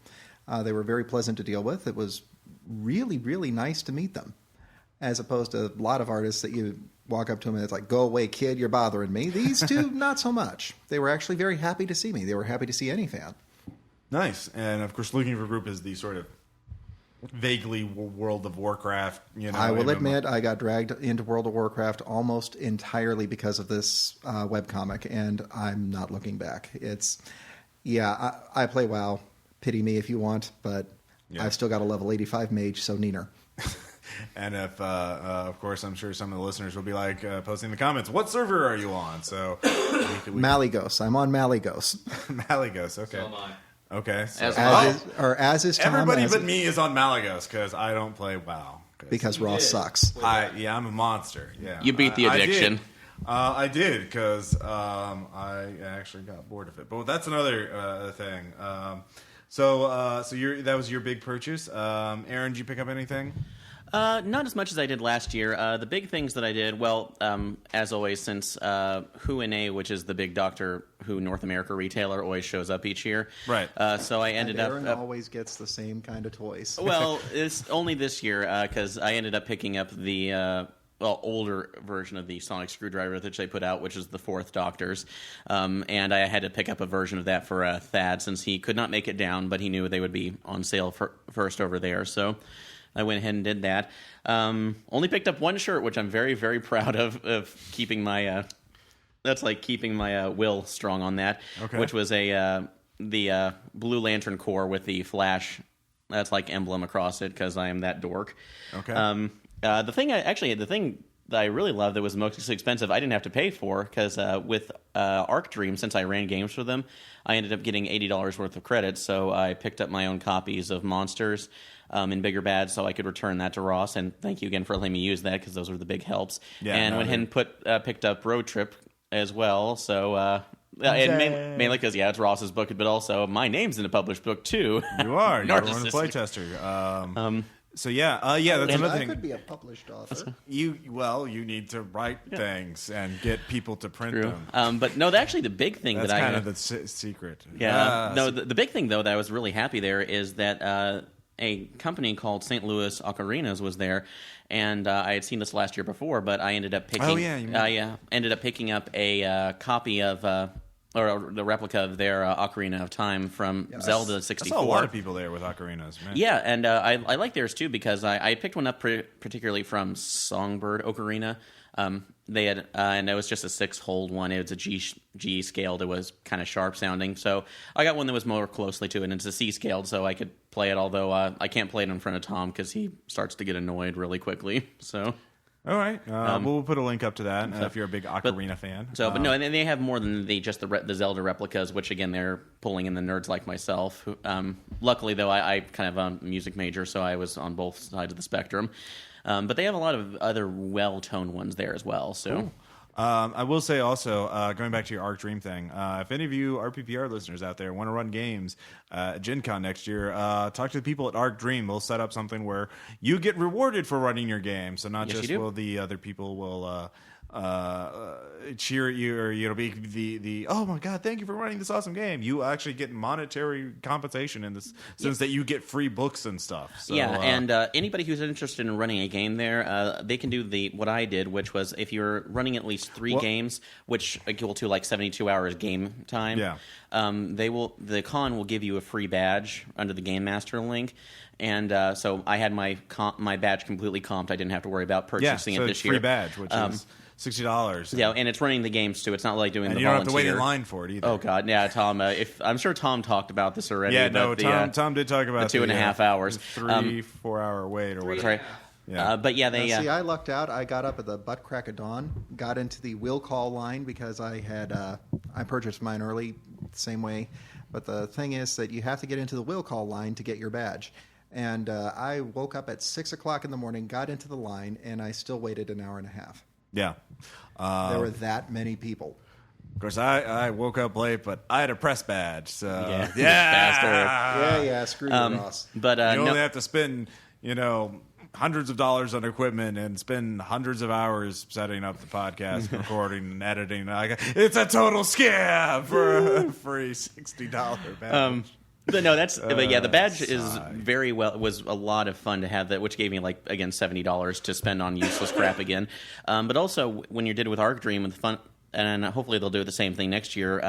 They were very pleasant to deal with. It was really, really nice to meet them, as opposed to a lot of artists that you walk up to them and it's like, go away, kid, you're bothering me. These two, not so much. They were actually very happy to see me. They were happy to see any fan. Nice. And of course, Looking for Group is the sort of vaguely World of Warcraft, I will admit I got dragged into World of Warcraft almost entirely because of this webcomic, and I'm not looking back. I play WoW. Pity me if you want, but I've still got a level 85 mage, so neener. And if, of course, I'm sure some of the listeners will be like posting in the comments, what server are you on? So Malygos. I'm on Malygos. Malygos, okay. So am I. Okay. So, As is Tom. everybody but me is on Malygos because I don't play WoW. Because Ross sucks. I'm a monster. Yeah, You beat the addiction. I did because I actually got bored of it. But that's another thing. So that was your big purchase. Aaron, did you pick up anything? Not as much as I did last year. The big things that I did, well, as always, since Who and A, which is the big Doctor Who North America retailer, always shows up each year. Right. So I ended Aaron up... always gets the same kind of toys. Well, it's only this year, because I ended up picking up the... older version of the sonic screwdriver that they put out, which is the 4th Doctor's. And I had to pick up a version of that for Thad, since he could not make it down, but he knew they would be on sale first over there. So I went ahead and did that. Only picked up one shirt, which I'm very, very proud of keeping my... that's like keeping my will strong on that, which was the Blue Lantern Corps with the Flash. That's like emblem across it, because I am that dork. Okay. The thing that I really loved that was most expensive, I didn't have to pay for, because with Arc Dream, since I ran games for them, I ended up getting $80 worth of credits, so I picked up my own copies of Monsters in Bigger Bad, so I could return that to Ross, and thank you again for letting me use that, because those were the big helps. Yeah, and went ahead and picked up Road Trip as well, so... and mainly because, it's Ross's book, but also my name's in a published book, too. You are. You're one of the playtester. So that's another thing. I could be a published author. You need to write things and get people to print them. But no, actually, the big thing that's that kind of the secret. Yeah. The big thing though that I was really happy there is that a company called St. Louis Ocarinas was there, and I had seen this last year before, but I ended up picking. ended up picking up a copy of or the replica of their Ocarina of Time from Zelda 64. I saw a lot of people there with ocarinas, man. Yeah, and I like theirs too because I picked one up particularly from Songbird Ocarina. They had, and it was just a 6-hold one. It was a G scaled. It was kind of sharp sounding. So I got one that was more closely to it, and it's a C scaled, so I could play it. Although I can't play it in front of Tom because he starts to get annoyed really quickly. So. All right, we'll put a link up to that if you're a big Ocarina fan. So, but no, and they have more than just the Zelda replicas, which again they're pulling in the nerds like myself. Luckily, though, I kind of a music major, so I was on both sides of the spectrum. But they have a lot of other well-toned ones there as well. So. Cool. I will say also, going back to your Arc Dream thing, if any of you RPPR listeners out there want to run games at Gencon next year, talk to the people at Arc Dream. We'll set up something where you get rewarded for running your game. So not just will the other people will cheer at you, or it'll be the oh my god, thank you for running this awesome game. You actually get monetary compensation in this sense that you get free books and stuff. So, and anybody who's interested in running a game there, they can do what I did, which was if you're running at least 3 games, which equal to like 72 hours game time. Yeah. The con will give you a free badge under the Game Master link. And so I had my badge completely comped. I didn't have to worry about purchasing it this year. Free badge, which is $60. Yeah, and it's running the games too. It's not like doing and the you don't volunteer. have to wait in line for it either. Oh god, yeah, Tom. I'm sure Tom talked about this already. Yeah, no, Tom did talk about the 2.5 hours, 3-4 hour wait or whatever. Right. Yeah. But yeah, they see. I lucked out. I got up at the butt crack of dawn, got into the will call line because I had I purchased mine early, the same way. But the thing is that you have to get into the will call line to get your badge. And I woke up at 6 o'clock in the morning, got into the line, and I still waited an hour and a half. Yeah. There were that many people. Of course, I woke up late, but I had a press badge, so bastard. Yeah, screw you, Ross. But you only have to spend, hundreds of dollars on equipment and spend hundreds of hours setting up the podcast, recording, and editing. It's a total scam for a free $60 badge. But no, the badge is very well. It was a lot of fun to have that, which gave me $70 to spend on useless crap again. But also when you did it with Arc Dream with fun, and hopefully they'll do the same thing next year.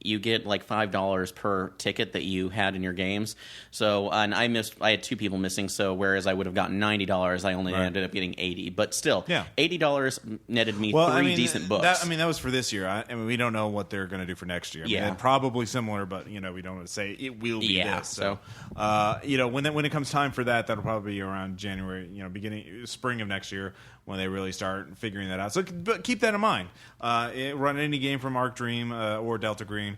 You get $5 per ticket that you had in your games. So, and I had 2 people missing. So, whereas I would have gotten $90, I only ended up getting $80. But still, $80 netted me 3 decent books. That was for this year. We don't know what they're going to do for next year. Probably similar, but we don't want to say it will be this. So, when it comes time for that, that'll probably be around January. Beginning spring of next year when they really start figuring that out. So, but keep that in mind. Run any game from Arc Dream or Delta Green,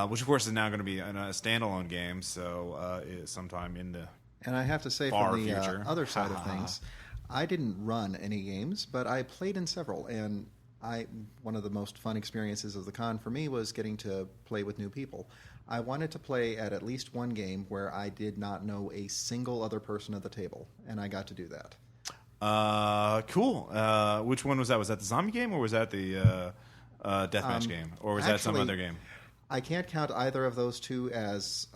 which of course is now going to be a standalone game. So sometime in the and I have to say far from the future. Other side of things, I didn't run any games, but I played in several. And one of the most fun experiences of the con for me was getting to play with new people. I wanted to play at least one game where I did not know a single other person at the table, and I got to do that. Cool. Which one was that? Was that the zombie game, or was that the deathmatch game, or was that some other game? I can't count either of those two as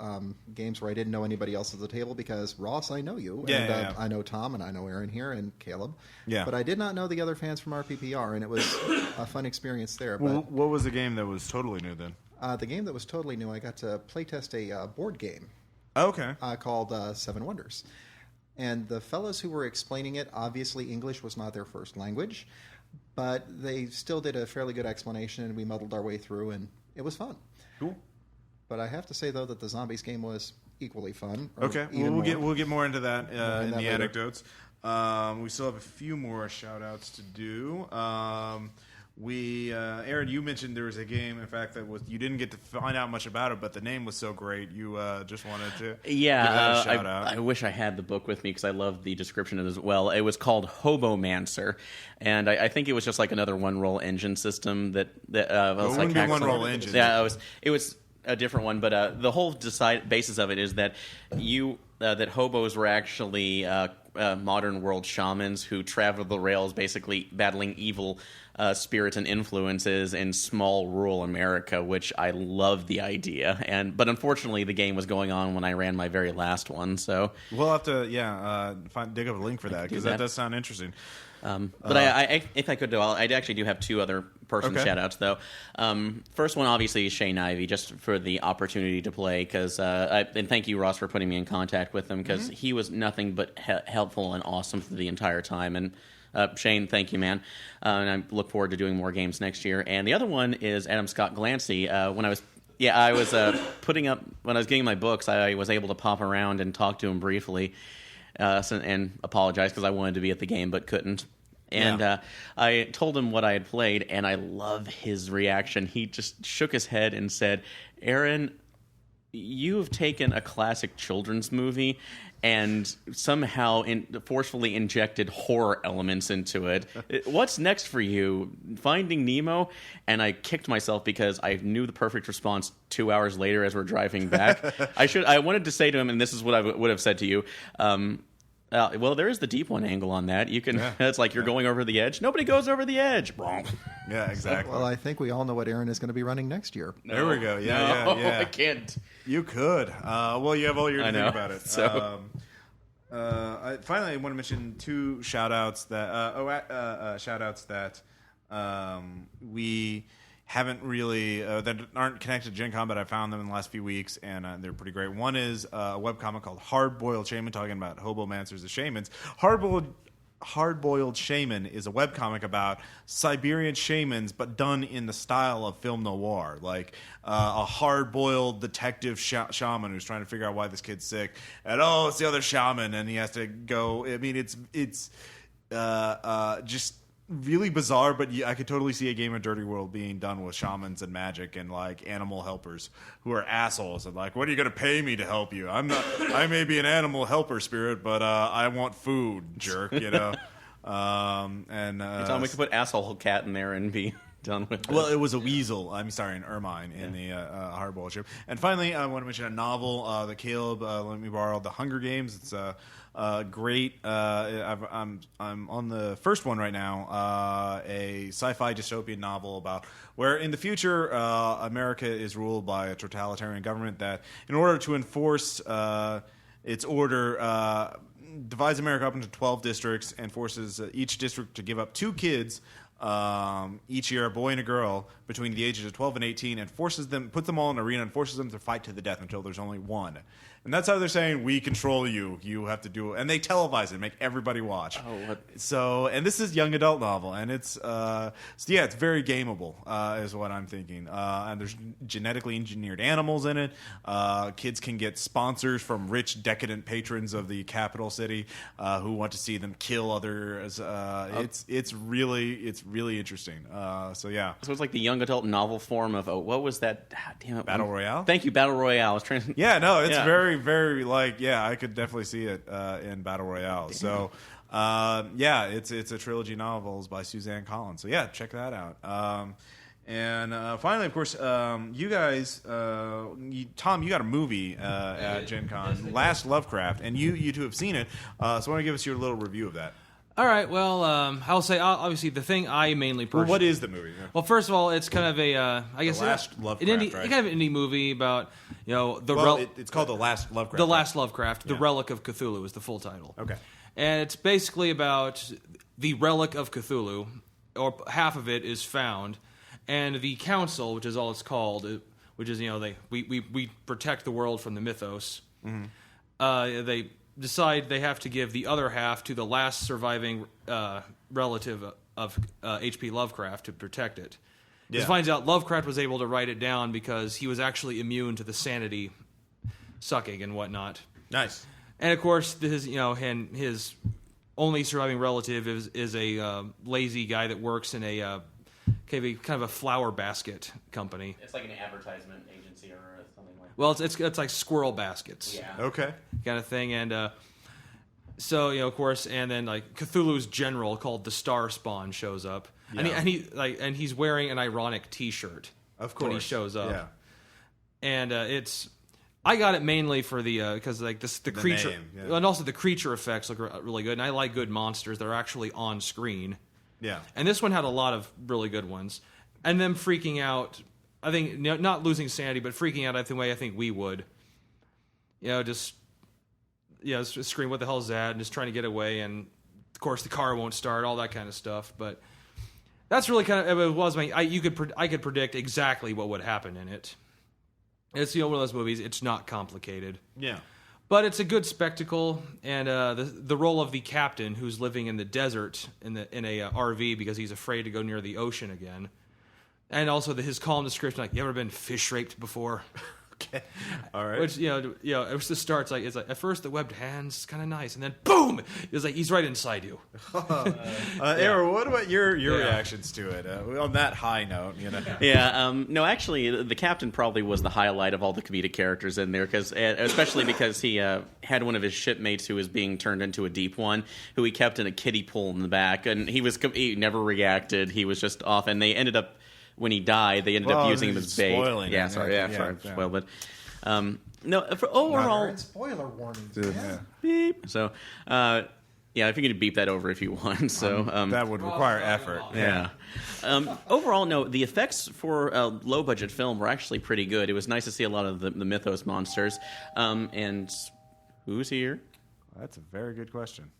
games where I didn't know anybody else at the table because, Ross, I know you. Yeah, I know Tom, and I know Aaron here, and Caleb. Yeah. But I did not know the other fans from RPPR, and it was a fun experience there. Well, but what was the game that was totally new then? The game that was totally new, I got to playtest a board game. Okay. Called Seven Wonders. And the fellows who were explaining it, obviously English was not their first language, but they still did a fairly good explanation, and we muddled our way through, and it was fun. Cool. But I have to say, though, that the Zombies game was equily fun. Okay, we'll get more into that in the anecdotes. We still have a few more shout-outs to do. Aaron, you mentioned there was a game, in fact, that you didn't get to find out much about it, but the name was so great, you just wanted to give that a shout-out. I wish I had the book with me because I love the description of it as well. It was called Hobomancer, and I think it was just like another one-roll engine system that was like one-roll engine. Yeah, it was a different one, but the whole basis of it is that that hobos were actually modern world shamans who traveled the rails, basically battling evil spirits and influences in small rural America, which I love the idea. But unfortunately, the game was going on when I ran my very last one. So we'll have to dig up a link for that because that does sound interesting. But I if I could do, I actually do have two other person shout-outs, though. First one, obviously, is Shane Ivey, just for the opportunity to play. And thank you, Ross, for putting me in contact with him, because he was nothing but helpful and awesome for the entire time. And Shane, thank you, man. And I look forward to doing more games next year. And the other one is Adam Scott Glancy. When I was putting up, when I was getting my books, I was able to pop around and talk to him briefly and apologize because I wanted to be at the game but couldn't. And I told him what I had played, and I love his reaction. He just shook his head and said, Aaron, you have taken a classic children's movie and somehow forcefully injected horror elements into it. What's next for you? Finding Nemo? And I kicked myself because I knew the perfect response 2 hours later as we're driving back. I wanted to say to him, and this is what I would have said to you, well, there is the deep one angle on that. You can. It's like you're going over the edge. Nobody goes over the edge. Yeah, exactly. Well, I think we all know what Aaron is going to be running next year. There we go. Yeah. I can't. You could. Well, you have all year to think about it. So. Finally, I want to mention two shout-outs that we haven't really that aren't connected to Gencon, but I found them in the last few weeks, and they're pretty great. One is a webcomic called Hard Boiled Shaman, talking about hobomancers as shamans. Hard Boiled Shaman is a webcomic about Siberian shamans, but done in the style of film noir, like a hard-boiled detective shaman who's trying to figure out why this kid's sick, and it's the other shaman, and he has to go. I mean, it's just really bizarre, but I could totally see a game of Dirty World being done with shamans and magic and like animal helpers who are assholes and like, what are you going to pay me to help you? I may be an animal helper spirit, but I want food, jerk, you know. And we could put asshole cat in there and be done with it. Well, it was a weasel. I'm sorry, an ermine in the hardball ship. And finally, I want to mention a novel that Caleb let me borrow, The Hunger Games. It's great. I'm on the first one right now. A sci-fi dystopian novel about where in the future America is ruled by a totalitarian government that, in order to enforce its order, divides America up into 12 districts and forces each district to give up 2 kids each year, a boy and a girl, between the ages of 12 and 18, and puts them all in an arena and forces them to fight to the death until there's only one. And that's how they're saying, we control you. You have to do it. And they televise it, make everybody watch. And this is young adult novel, and it's it's very gameable, is what I'm thinking. And there's genetically engineered animals in it. Kids can get sponsors from rich, decadent patrons of the capital city who want to see them kill others. It's really interesting. So it's like the young adult novel form of what was that? Damn it, Battle Royale. Thank you, Battle Royale. I was trying to. It's very, very I could definitely see it in Battle Royale. So it's a trilogy of novels by Suzanne Collins. So check that out. And finally, of course, you guys, Tom, you got a movie at Gen Con, Last Lovecraft, and you two have seen it. So why don't you give us your little review of that? All right. Well, I'll say obviously the thing I mainly purchased. Well, what is the movie? Well, first of all, it's kind of a I guess Last Lovecraft, right? kind of an indie movie about it's called The Last Lovecraft. The Last Lovecraft, The Relic of Cthulhu is the full title. Okay. And it's basically about the Relic of Cthulhu, or half of it is found, and the Council, which is all it's called, which is we protect the world from the mythos. Mm-hmm. They decide they have to give the other half to the last surviving relative of H.P. Lovecraft to protect it. He finds out Lovecraft was able to write it down because he was actually immune to the sanity sucking and whatnot. Nice. And of course, his only surviving relative is a lazy guy that works in a kind of a flower basket company. It's like an advertisement agency or something like that. Well, it's like squirrel baskets. Yeah. Okay. Kind of thing. And so, of course, and then like Cthulhu's general called the Star Spawn shows up. Yeah. And he's wearing an ironic T-shirt. Of course. When he shows up. Yeah. And I got it mainly for the because like the creature name, and also the creature effects look really good, and I like good monsters that are actually on screen. Yeah. And this one had a lot of really good ones, and them freaking out. I think not losing sanity, but freaking out the way I think we would. Just scream, "What the hell is that?" and just trying to get away and of course, the car won't start, all that kind of stuff. But that's really kind of, it was my, I could predict exactly what would happen in it. It's, one of those movies, it's not complicated. Yeah. But it's a good spectacle, and the role of the captain who's living in the desert in a RV because he's afraid to go near the ocean again, and also his calm description, like, you ever been fish raped before? Okay. All right. Which it just starts like, it's like, at first the webbed hands kind of nice, and then boom, it's like he's right inside you. Aaron, what about your reactions to it on that high note? Yeah, no, actually, the captain probably was the highlight of all the comedic characters in there, especially because he had one of his shipmates who was being turned into a deep one, who he kept in a kiddie pool in the back, and he never reacted. He was just off, and they ended up, when he died, they ended up using him as bait. Spoiling Sorry, spoiled it. No, for overall, spoiler warnings. beep. So, if you could beep that over if you want. So that would require effort. Yeah. Overall, no, the effects for a low-budget film were actually pretty good. It was nice to see a lot of the Mythos monsters. And who's here? That's a very good question.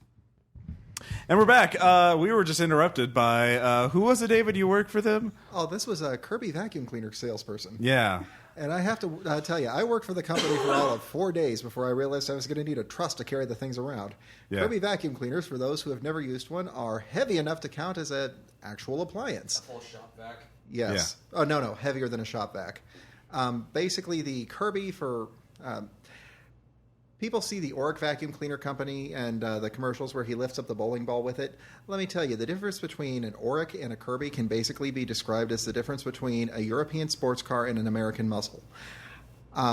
And we're back. We were just interrupted by, who was it, David? You work for them? Oh, this was a Kirby vacuum cleaner salesperson. Yeah. And I have to tell you, I worked for the company for all of 4 days before I realized I was going to need a truss to carry the things around. Yeah. Kirby vacuum cleaners, for those who have never used one, are heavy enough to count as an actual appliance. A full shop vac. Yes. Yeah. Oh, no, heavier than a shop vac. Basically, the Kirby for... people see the Oric vacuum cleaner company and the commercials where he lifts up the bowling ball with it. Let me tell you, the difference between an Oric and a Kirby can basically be described as the difference between a European sports car and an American muscle.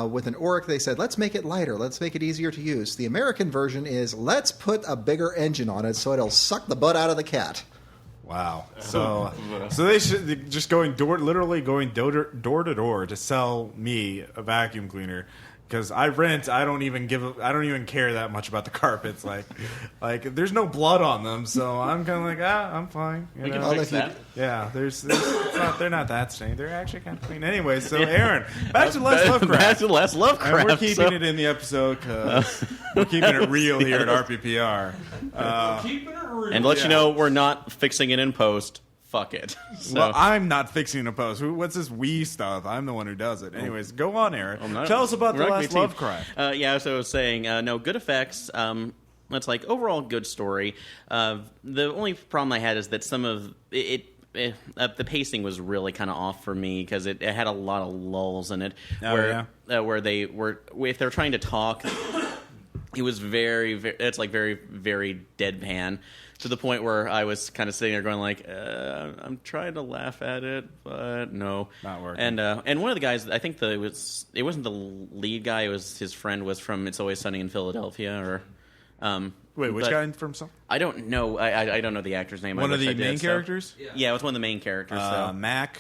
With an Oric, they said, let's make it lighter, let's make it easier to use. The American version is, let's put a bigger engine on it so it'll suck the butt out of the cat. Wow. So they should just literally going door to door to sell me a vacuum cleaner. Because I rent, I don't even care that much about the carpets. Like there's no blood on them, so I'm kind of like, I'm fine. We can fix that. Yeah, they're not that stained. They're actually kind of clean. Anyway, so Aaron, back to Less Lovecraft. Back to Less Lovecraft. And we're keeping it in the episode because we're keeping it real here at RPPR. Keeping it real. And let you know, we're not fixing it in post. Fuck it. So. Well, I'm not fixing a post. What's this we stuff? I'm the one who does it. Anyways, go on, Aaron. Tell us about the last Lovecraft. So I was saying, no, good effects. It's like overall good story. The only problem I had is that some of it the pacing was really kind of off for me because it had a lot of lulls in it. Where they were, if they're trying to talk, it was very, very, very deadpan. To the point where I was kind of sitting there going like, I'm trying to laugh at it, but no, not working. And one of the guys, I think it wasn't the lead guy. It was his friend was from It's Always Sunny in Philadelphia. Wait, which guy from some? I don't know. I don't know the actor's name. One of the main characters? Yeah, it was one of the main characters. Mac.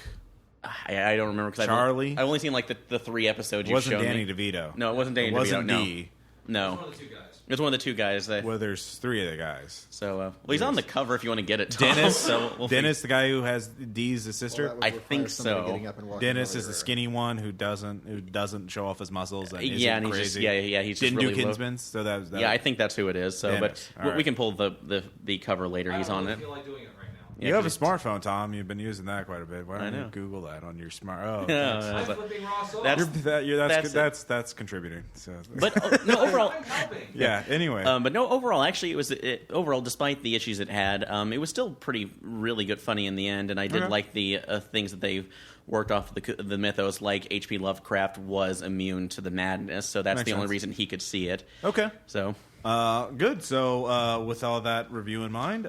I don't remember because Charlie. I've only seen like the 3 episodes you showed me. It wasn't Danny DeVito. No, it wasn't Danny DeVito. Wasn't no. D. No. It was one of the 2 guys. It's one of the 2 guys. Well, there's 3 of the guys. So, he's on the cover if you want to get it, Tom. Dennis, so Dennis, the guy who has Dee's the sister. Well, that would I require think somebody so. getting up and walking Dennis earlier. is the skinny one who doesn't show off his muscles and isn't and he's crazy. just, he's Didn't just really do low. Kinsman's, so that was Yeah, I think that's who it is. So, Dennis. but All right. we can pull the cover later. He's on it. I feel like doing it right now. You have a smartphone, Tom. You've been using that quite a bit. Why I don't you know. Google that on your smart? Oh, Yeah, I'm flipping Ross off. That's contributing. So. But no, overall, I'm helping. yeah. Anyway, but no, overall, actually, it was overall, despite the issues it had, it was still really good, funny in the end, and I did like the things that they worked off the mythos, like H.P. Lovecraft was immune to the madness, so that's Makes the only sense. reason he could see it. okay. So, Good. So, with all that review in mind,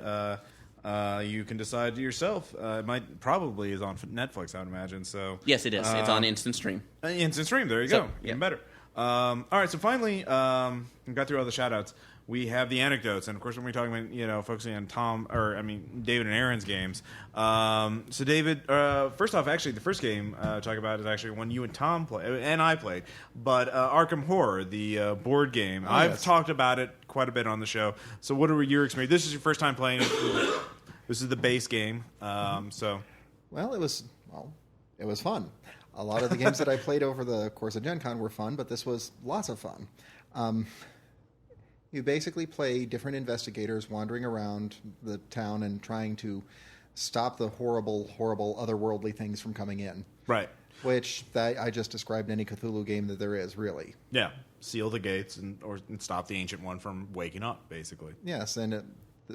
you can decide yourself. It probably is on Netflix, I would imagine. So yes, it is. It's on Instant Stream. Instant Stream. There you So, go. yeah. Even better. All right. So finally, we got through all the shout-outs. We have the anecdotes, and of course, when we're talking about focusing on David and Aaron's games. So David, first off, actually, the first game to talk about is actually one you and Tom played, and I played, but Arkham Horror, the board game. I've talked about it quite a bit on the show. So what are your experience? This is your first time playing it. This is the base game. Well, it was fun. A lot of the games that I played over the course of Gencon were fun, but this was lots of fun. You basically play different investigators wandering around the town and trying to stop the horrible, horrible otherworldly things from coming in. Right. Which I just described any Cthulhu game that there is, really. Yeah. Seal the gates and stop the Ancient One from waking up, basically. Yes, and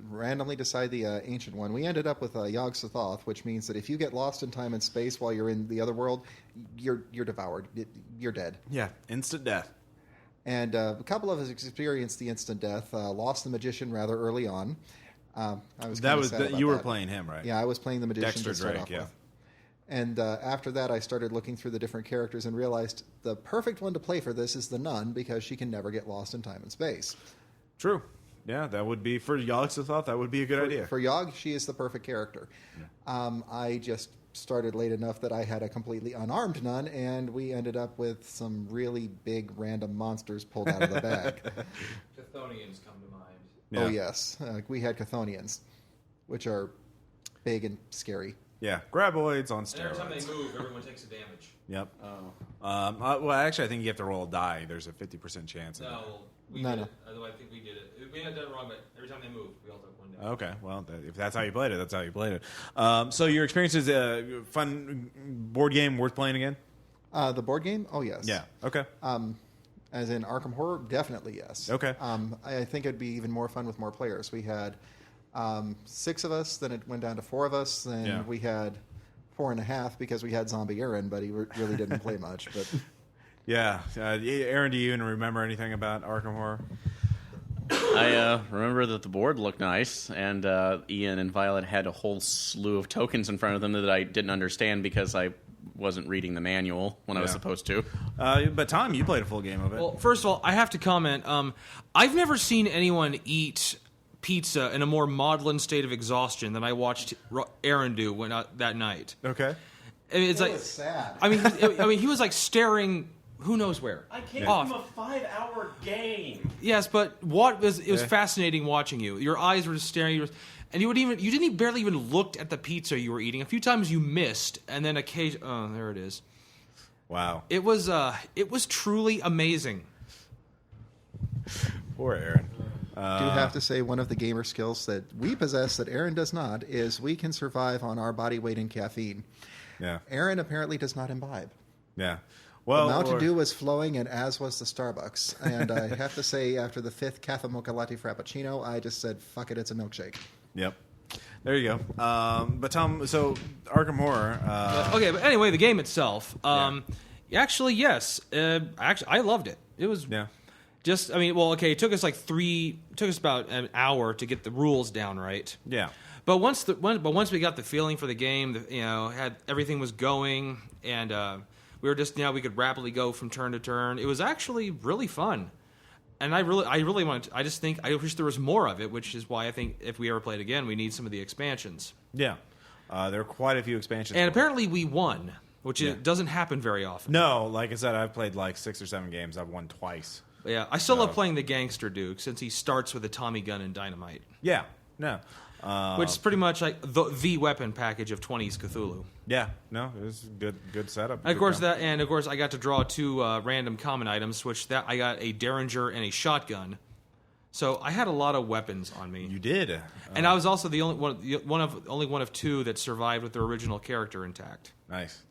randomly decide the Ancient One. We ended up with Yog-Sothoth, which means that if you get lost in time and space while you're in the other world, you're devoured. You're dead. Yeah, instant death. And a couple of us experienced the instant death. Lost the Magician rather early on. You were playing him, right? Yeah, I was playing the Magician Dexter to start Drake, off yeah. with. And after that, I started looking through the different characters and realized the perfect one to play for this is the Nun, because she can never get lost in time and space. True. Yeah, that would be, for Yog-Sothoth, that would be a good idea. For Yog, she is the perfect character. Yeah. I just started late enough that I had a completely unarmed Nun, and we ended up with some really big random monsters pulled out of the bag. Chthonians come to mind. Yeah. Oh, yes. We had Chthonians, which are big and scary. Yeah, graboids on And every time steroids. they move, everyone takes a damage. Yep. Well, actually, I think you have to roll a die. There's a 50% chance. No, we No, did no. it. Although I think we did it. We had done it wrong, but every time they moved, we all took one down. Okay, well, if that's how you played it, that's how you played it. So your experience is a fun board game worth playing again? The board game? Oh, yes. Yeah. Okay. As in Arkham Horror? Definitely yes. Okay. I think it'd be even more fun with more players. We had 6 of us, then it went down to 4 of us, then Yeah. we had 4.5 because we had Zombie Aaron, but he really didn't play much. But Yeah. Aaron, do you even remember anything about Arkham Horror? I remember that the board looked nice, and Ian and Violet had a whole slew of tokens in front of them that I didn't understand because I wasn't reading the manual when I was Yeah. supposed to. But Tom, you played a full game of it. Well, first of all, I have to comment. I've never seen anyone eat pizza in a more maudlin state of exhaustion than I watched Aaron do that night. Okay. I mean, it's it like was sad. I mean, he was like staring. Who knows where? I came Off. from a 5-hour game. Yes, but it was fascinating watching you. Your eyes were just staring, and you didn't barely even look at the pizza you were eating. A few times you missed, and then occasionally, oh, there it is. Wow. It was truly amazing. Poor Aaron. I do have to say one of the gamer skills that we possess that Aaron does not is we can survive on our body weight in caffeine. Yeah. Aaron apparently does not imbibe. Yeah. Well, The Mountain Dew was flowing, and as was the Starbucks. And I have to say, after the 5th Cafe Mocha Latte Frappuccino, I just said, fuck it, it's a milkshake. Yep. There you go. But Tom, so Arkham Horror. Okay, but anyway, the game itself. Actually, yes. I loved it. It was just. I mean, well, okay. It took us about an hour to get the rules down right. Yeah. But once we got the feeling for the game, had everything was going, and we were just we could rapidly go from turn to turn. It was actually really fun. And I really want. I wish there was more of it, which is why I think if we ever play it again, we need some of the expansions. Yeah, there are quite a few expansions. And apparently, we won, which it doesn't happen very often. No, like I said, I've played like 6 or 7 games. I've won twice. But yeah, I still love playing the Gangster Duke since he starts with a Tommy gun and dynamite. Yeah, no, which is pretty much like the weapon package of 20s Cthulhu. Yeah, no, it was a good setup. And of course, I got to draw 2 random common items, I got a Derringer and a shotgun. So I had a lot of weapons on me. You did, and I was also the only one of 2 that survived with their original character intact. Nice.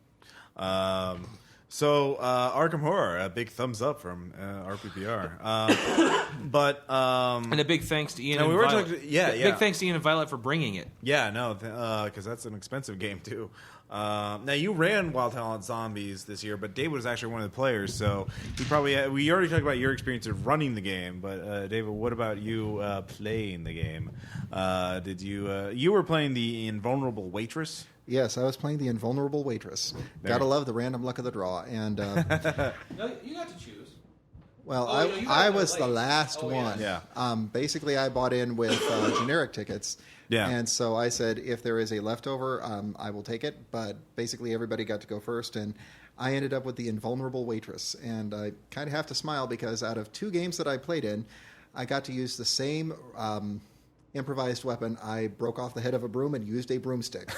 So Arkham Horror, a big thumbs up from RPPR. And a big thanks to Ian and we were Violet. Big thanks to Ian and Violet for bringing it. Yeah, no, because that's an expensive game too. Now you ran Wild Talent Zombies this year, but David was actually one of the players, so we already talked about your experience of running the game. But David, what about you playing the game? Did you were playing the Invulnerable Waitress? Yes, I was playing the Invulnerable Waitress. Gotta love the random luck of the draw. And No, you got to choose. well, I was the last one. Yeah. Basically, I bought in with generic tickets. Yeah. And so I said, if there is a leftover, I will take it. But basically, everybody got to go first, and I ended up with the Invulnerable Waitress. And I kind of have to smile because out of 2 games that I played in, I got to use the same improvised weapon, I broke off the head of a broom and used a broomstick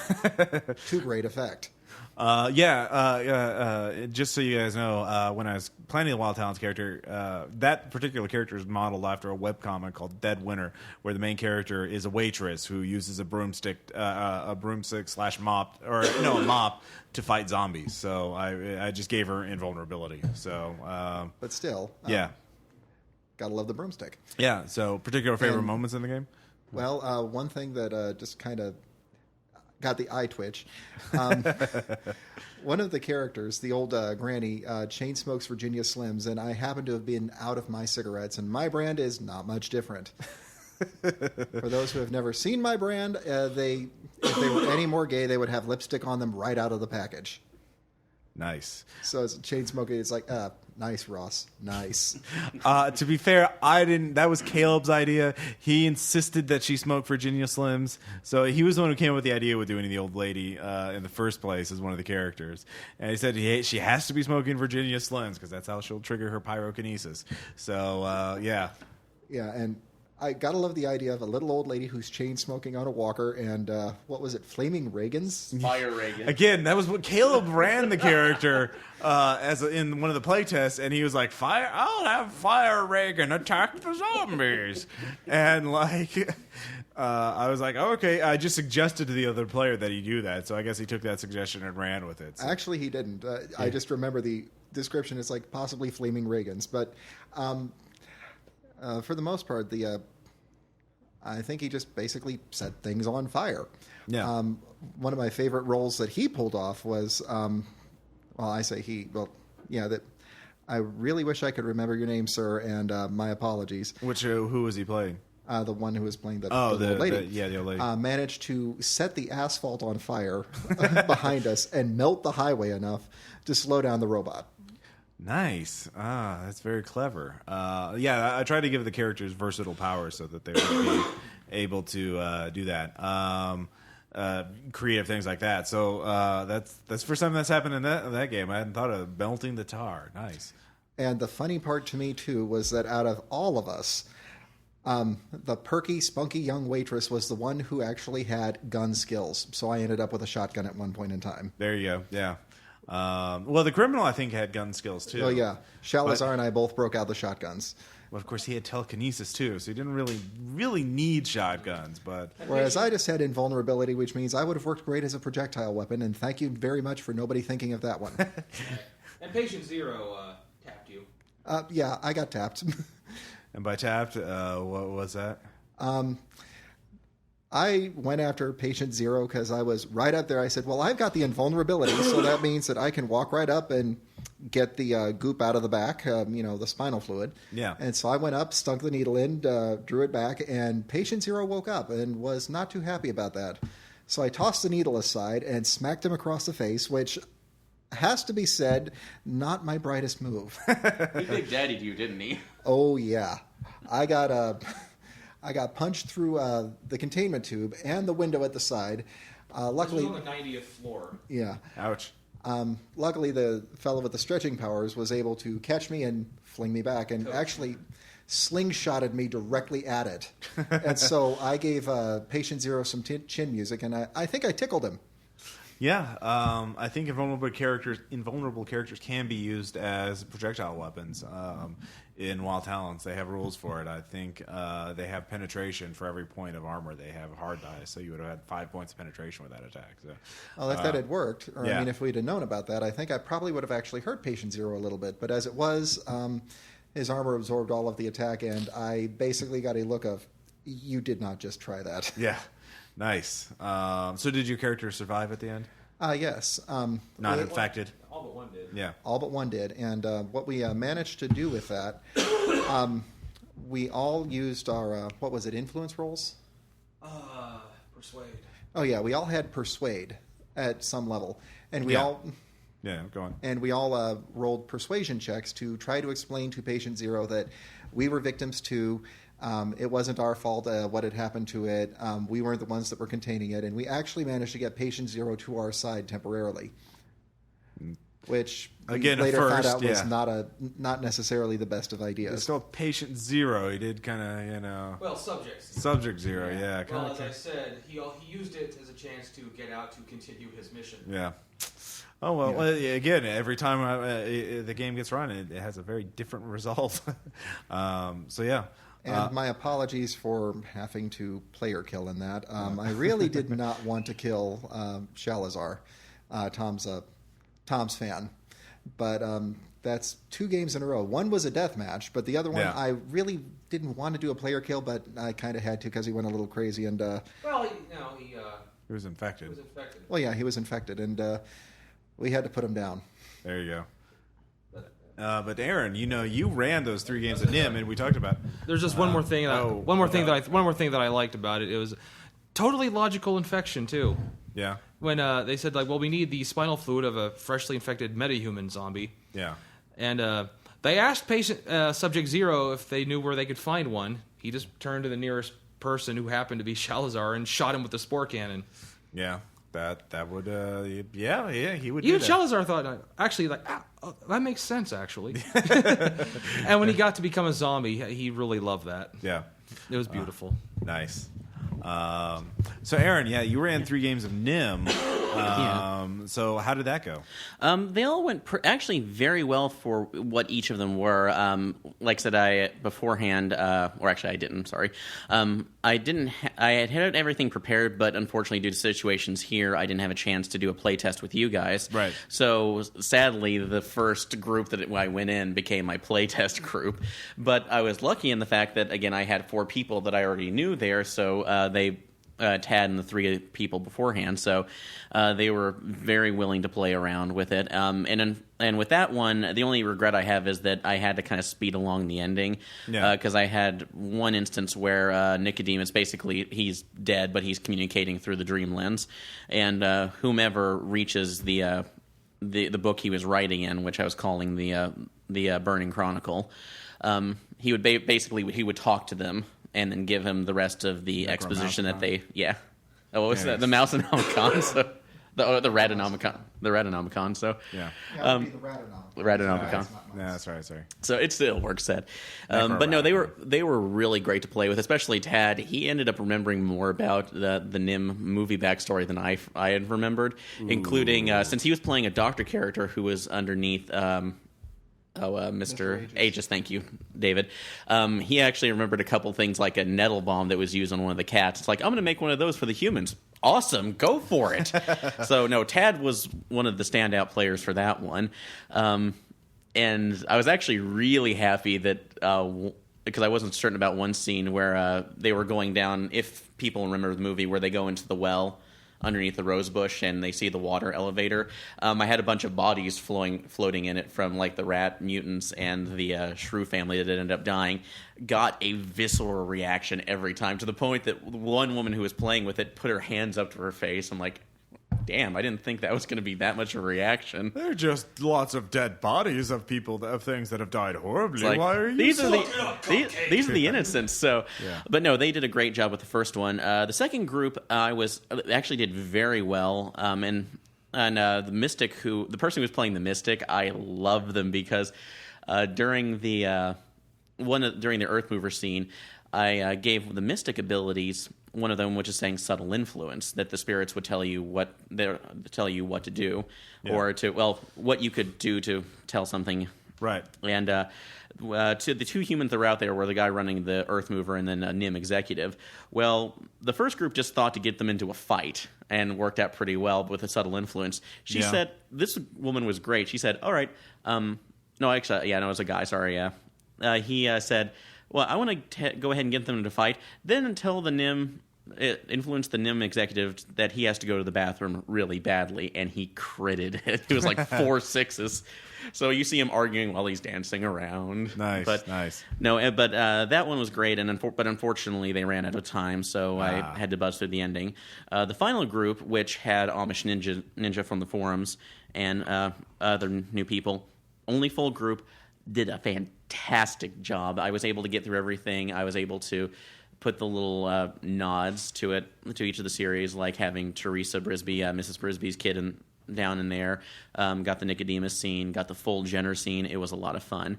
to great effect. Just so you guys know, when I was planning the Wild Talents character, that particular character is modeled after a webcomic called Dead Winter, where the main character is a waitress who uses a broomstick slash mop, or no, a mop to fight zombies. So I just gave her invulnerability. So, but still, gotta love the broomstick. Yeah. So, particular favorite moments in the game? Well, one thing that just kind of got the eye twitch. One of the characters, the old granny, chain smokes Virginia Slims, and I happen to have been out of my cigarettes, and my brand is not much different. For those who have never seen my brand, if they were any more gay, they would have lipstick on them right out of the package. Nice. So as a chain smoker, it's like, nice, Ross. Nice. To be fair, I didn't. That was Caleb's idea. He insisted that she smoke Virginia Slims. So he was the one who came up with the idea with doing the old lady in the first place as one of the characters. And he said she has to be smoking Virginia Slims because that's how she'll trigger her pyrokinesis. So, yeah. Yeah, and I gotta love the idea of a little old lady who's chain smoking on a walker and what was it, flaming Reagans? Fire Reagan. Again, that was what Caleb ran the character in one of the playtests, and he was like, I'll have Fire Reagan attack the zombies. And like, I was like, oh, okay. I just suggested to the other player that he do that, so I guess he took that suggestion and ran with it. So. Actually, he didn't. I just remember the description is like possibly flaming Reagans, but for the most part, I think he just basically set things on fire. Yeah. One of my favorite roles that he pulled off was, that I really wish I could remember your name, sir, and my apologies. Who was he playing? The one who was playing the old lady. The old lady. Managed to set the asphalt on fire behind us and melt the highway enough to slow down the robot. Nice. That's very clever. I tried to give the characters versatile powers so that they would be able to do that. Creative things like that. So that's the first time that's happened in that game. I hadn't thought of melting the tar. Nice. And the funny part to me, too, was that out of all of us, the perky, spunky young waitress was the one who actually had gun skills. So I ended up with a shotgun at one point in time. There you go. Yeah. Well, the criminal, I think, had gun skills, too. Oh, yeah. Shalazar and I both broke out the shotguns. Well, of course, he had telekinesis, too, so he didn't really need shotguns. But whereas I just had invulnerability, which means I would have worked great as a projectile weapon, and thank you very much for nobody thinking of that one. And Patient Zero tapped you. Yeah, I got tapped. And by tapped, what was that? I went after Patient Zero because I was right up there. I said, well, I've got the invulnerability, so that means that I can walk right up and get the goop out of the back, the spinal fluid. Yeah. And so I went up, stunk the needle in, drew it back, and Patient Zero woke up and was not too happy about that. So I tossed the needle aside and smacked him across the face, which has to be said, not my brightest move. He big daddied you, didn't he? Oh, yeah. I got punched through the containment tube and the window at the side. Luckily, on the 90th floor. Yeah. Ouch. Luckily, the fellow with the stretching powers was able to catch me and fling me back, and actually slingshotted me directly at it. And so I gave Patient Zero some chin music, and I think I tickled him. Yeah, I think invulnerable characters can be used as projectile weapons in Wild Talents. They have rules for it. I think they have penetration for every point of armor. They have hard dice, so you would have had 5 points of penetration with that attack. So, well, if that had worked, or I mean, if we'd have known about that, I think I probably would have actually hurt Patient Zero a little bit. But as it was, his armor absorbed all of the attack, and I basically got a look of, you did not just try that. Yeah. Nice. So did your character survive at the end? Yes. Not infected? All but one did. Yeah. All but one did. And what we managed to do with that, we all used our, influence rolls? Persuade. Oh, yeah. We all had Persuade at some level. And we all... Yeah, go on. And we all rolled persuasion checks to try to explain to Patient Zero that we were victims too. It wasn't our fault what had happened to it. We weren't the ones that were containing it. And we actually managed to get Patient Zero to our side temporarily. which we Again, at later found first, out was yeah. not necessarily the best of It's ideas. still patient zero. He did kind of, Well, subjects. subject zero. Yeah. Well, Kinda, as I said, he used it as a chance to get out to continue his mission. yeah. Oh well. Again, every time the game gets run, it has a very different result. So yeah. And my apologies for having to player kill in that. I really did not want to kill Shalazar. Tom's fan. But that's 2 games in a row. One was a death match, but the other one I really didn't want to do a player kill, but I kind of had to because he went a little crazy. And Well, He was infected. well, yeah, he was infected, and we had to put him down. There you go. But Aaron, you ran those 3 games of NIMH, and we talked about. There's just one more thing. One more thing that I liked about it. It was totally logical infection too. Yeah. When they said like, well, we need the spinal fluid of a freshly infected metahuman zombie. Yeah. And they asked subject 0 if they knew where they could find one. He just turned to the nearest person who happened to be Shalazar and shot him with the spore cannon. Yeah. That would he would. Even do that. Shalazar thought actually that makes sense actually. And when he got to become a zombie, he really loved that. Yeah. It was beautiful. Nice. So Aaron, you ran 3 games of NIMH. So how did that go? They all went actually very well for what each of them were. Like I said, beforehand, or actually I didn't. Sorry, I didn't. I had everything prepared, but unfortunately, due to situations here, I didn't have a chance to do a play test with you guys. Right. So sadly, the first group that I went in became my play test group. But I was lucky in the fact that again, I had 4 people that I already knew there. So they. Tad and the 3 people beforehand, so they were very willing to play around with it. And with that one, the only regret I have is that I had to kind of speed along the ending because I had one instance where Nicodemus basically he's dead, but he's communicating through the dream lens, and whomever reaches the book he was writing in, which I was calling the Burning Chronicle, he would he would talk to them. And then give him the rest of the exposition that they, Oh, what was that? The Mousenomicon, so the Ratonomicon, So Yeah, it would be the the Ratonomicon. Yeah, that's right. Sorry. So it still works. But no, they were really great to play with, especially Tad. He ended up remembering more about the NIMH movie backstory than I had remembered, including since he was playing a doctor character who was underneath. Mr. Aegis, thank you, David. He actually remembered a couple things like a nettle bomb that was used on one of the cats. It's like, I'm going to make one of those for the humans. Awesome, go for it. So, no, Tad was one of the standout players for that one. And I was actually really happy that, because I wasn't certain about one scene where they were going down, if people remember the movie, where they go into the well underneath the rose bush and they see the water elevator. I had a bunch of bodies floating in it from like the rat mutants and the shrew family that ended up dying. Got a visceral reaction every time, to the point that one woman who was playing with it put her hands up to her face. I'm like, damn, I didn't think that was going to be that much of a reaction. There are just lots of dead bodies of people, of things that have died horribly. Like, why are you these are the innocents. So, Yeah. But no, they did a great job with the first one. The second group, actually did very well. And the mystic the person who was playing the mystic, I love them because during the Earth Mover scene, I gave the mystic abilities. One of them, which is saying subtle influence, that the spirits would tell you what to do, or what you could do to tell something. Right. And to the 2 humans that were out there were the guy running the Earth Mover and then a NIMH executive. Well, the first group just thought to get them into a fight and worked out pretty well with a subtle influence. She said, this woman was great. She said, all right, no, actually, it was a guy, sorry, he said, well, I want to go ahead and get them into a fight, then tell the NIMH, influence the NIMH executive that he has to go to the bathroom really badly, and he critted it. It was like 4 6s. So you see him arguing while he's dancing around. Nice. No, but that one was great, but unfortunately they ran out of time, so I had to buzz through the ending. The final group, which had Amish Ninja from the forums and other new people, only full group, did a fantastic job. I was able to get through everything. I was able to put the little nods to each of the series, like having Teresa Brisby, Mrs. Brisby's kid down in there. Got the Nicodemus scene, got the full Jenner scene. It was a lot of fun.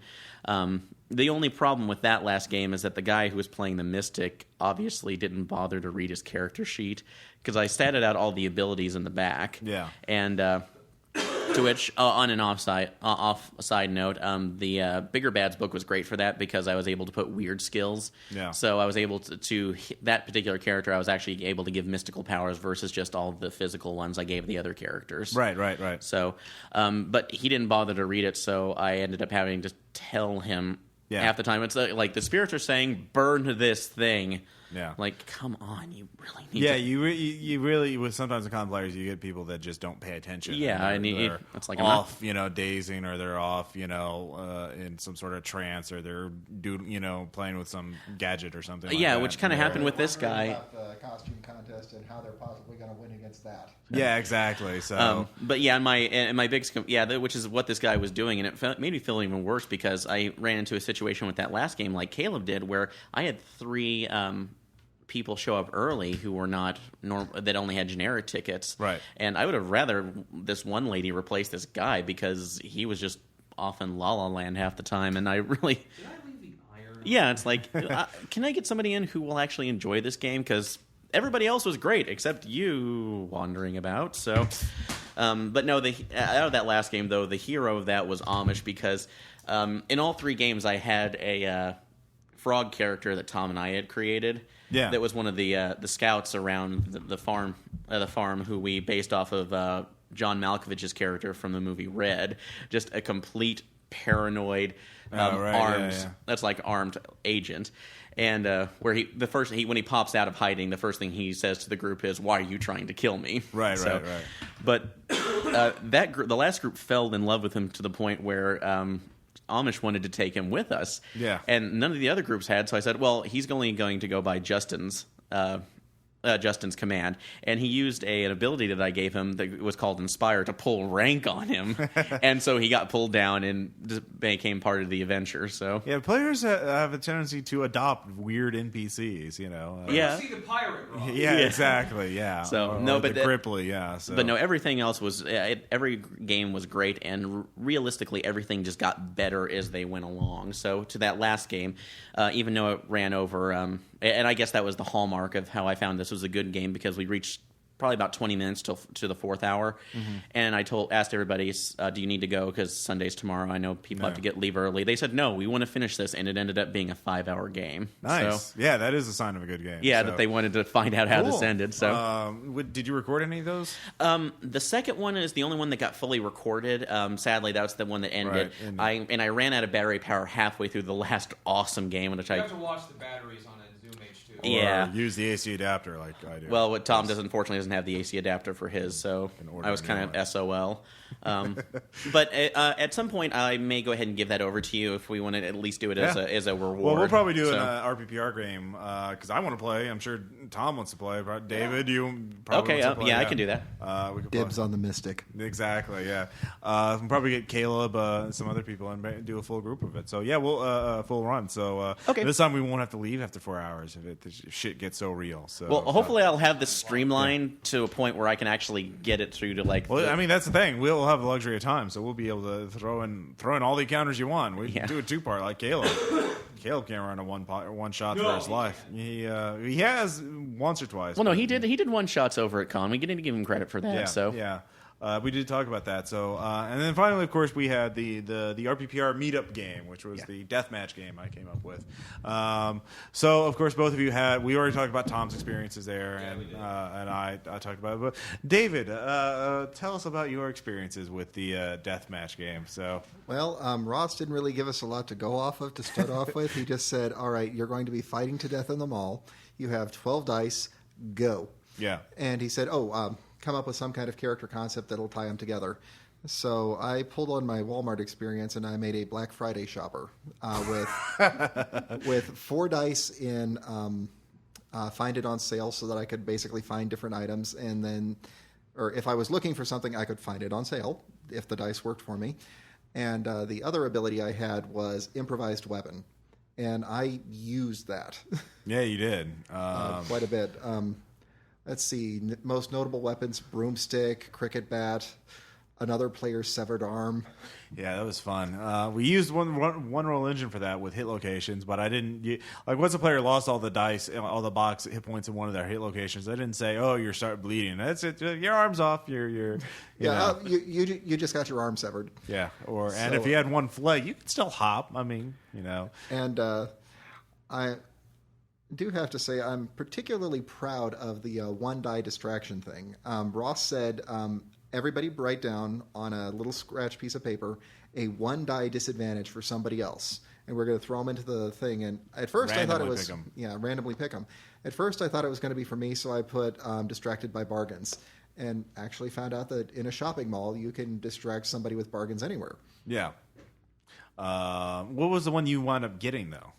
The only problem with that last game is that the guy who was playing the Mystic obviously didn't bother to read his character sheet, because I statted out all the abilities in the back. Yeah. And to which, on an off side note, the Bigger Bads book was great for that, because I was able to put weird skills. Yeah. So I was able to that particular character, I was actually able to give mystical powers versus just all the physical ones I gave the other characters. Right. So, but he didn't bother to read it, so I ended up having to tell him half the time. It's like the spirits are saying, burn this thing. Yeah. Like, come on, you really need to... Yeah, you really, with sometimes in con players, you get people that just don't pay attention. Yeah, they're it's like off, dazing, or they're off, in some sort of trance, or they're playing with some gadget or something. Yeah, like which that. kind of happened with this Wondering guy. about the costume contest and how they're possibly going to win against that. Yeah, exactly. So, but yeah, my big which is what this guy was doing, and it made me feel even worse, because I ran into a situation with that last game, like Caleb did, where I had 3 people show up early who were not that only had generic tickets, right? And I would have rather this one lady replace this guy, because he was just off in La La Land half the time, and I really. Did I leave the iron? Yeah, it's like, can I get somebody in who will actually enjoy this game? Because everybody else was great except you wandering about. So, but no, out of that last game though, the hero of that was Amish, because in all 3 games I had a frog character that Tom and I had created. Yeah. That was one of the scouts around the farm, who we based off of John Malkovich's character from the movie Red. Just a complete paranoid, armed. That's like armed agent. And where when he pops out of hiding, the first thing he says to the group is, "Why are you trying to kill me?" Right. But the last group fell in love with him to the point where Amish wanted to take him with us. Yeah. And none of the other groups had, so I said, well, he's only going to go by Justin's command, and he used an ability that I gave him that was called Inspire to pull rank on him, and so he got pulled down and became part of the adventure. So yeah, players have a tendency to adopt weird NPCs, yeah, see the pirate wrong. Yeah, exactly. Yeah. So but the Gripply, yeah. So. But no, everything else was every game was great, and realistically, everything just got better as they went along. So to that last game, even though it ran over, and I guess that was the hallmark of how I found this was a good game, because we reached probably about 20 minutes to the 4th hour, and I asked everybody, do you need to go, because Sunday's tomorrow, I know people have to leave early. They said no, we want to finish this, and it ended up being a 5-hour game. Nice. So, yeah, that is a sign of a good game. Yeah, that they wanted to find out how this ended. So did you record any of those? The second one is the only one that got fully recorded. Sadly, that's the one that ended. Right. I ran out of battery power halfway through the last awesome game, which You have to watch the batteries on a Zoom H2. Yeah. Or use the AC adapter like I do. Well, what Tom unfortunately doesn't have the AC adapter for his, so I was kind of SOL. But at some point, I may go ahead and give that over to you if we want to at least do it as a reward. Well, we'll probably do an RPPR game because I want to play. I'm sure Tom wants to play. David, you probably want to play. Yeah, I can do that. We could Dibs on the Mystic. Exactly, yeah. We'll probably get Caleb, some other people, and do a full group of it. So, yeah, we'll full run. So this time we won't have to leave after 4 hours if shit gets so real. So, well, hopefully I'll have this streamlined to a point where I can actually get it through to I mean, that's the thing. We'll have the luxury of time, so we'll be able to throw in all the encounters you want. We can do a 2-part like Caleb. Caleb can't run a one shot for his life. He has once or twice. Well, no, he did one shots over at con. We didn't give him credit for that. Yeah. We did talk about that. So, and then finally, of course, we had the RPPR meetup game, which was the deathmatch game I came up with. So, of course, both of you had. We already talked about Tom's experiences there, and I talked about it. But David, tell us about your experiences with the deathmatch game. So, well, Ross didn't really give us a lot to go off of to start off with. He just said, "All right, you're going to be fighting to death in the mall. You have 12 dice. Go." Yeah. And he said, come up with some kind of character concept that'll tie them together. So I pulled on my Walmart experience and I made a Black Friday shopper with 4 dice in find it on sale, so that I could basically find different items, and then, or if I was looking for something, I could find it on sale if the dice worked for me. And the other ability I had was improvised weapon, and I used that. Yeah, you did quite a bit. Let's see. Most notable weapons: broomstick, cricket bat, another player's severed arm. Yeah, that was fun. We used one roll engine for that with hit locations, but I didn't like once a player lost all the dice, all the box hit points in one of their hit locations. I didn't say, "Oh, you're starting bleeding. That's it. Your arm's off. You just got your arm severed." Yeah, and if you had one leg, you could still hop. I mean, And I do have to say I'm particularly proud of the one die distraction thing. Ross said. Everybody write down on a little scratch piece of paper a one die disadvantage for somebody else, and we're going to throw them into the thing. And at first I thought it was randomly pick them. At first I thought it was going to be for me, so I put distracted by bargains, and actually found out that in a shopping mall you can distract somebody with bargains anywhere. Yeah. What was the one you wound up getting though?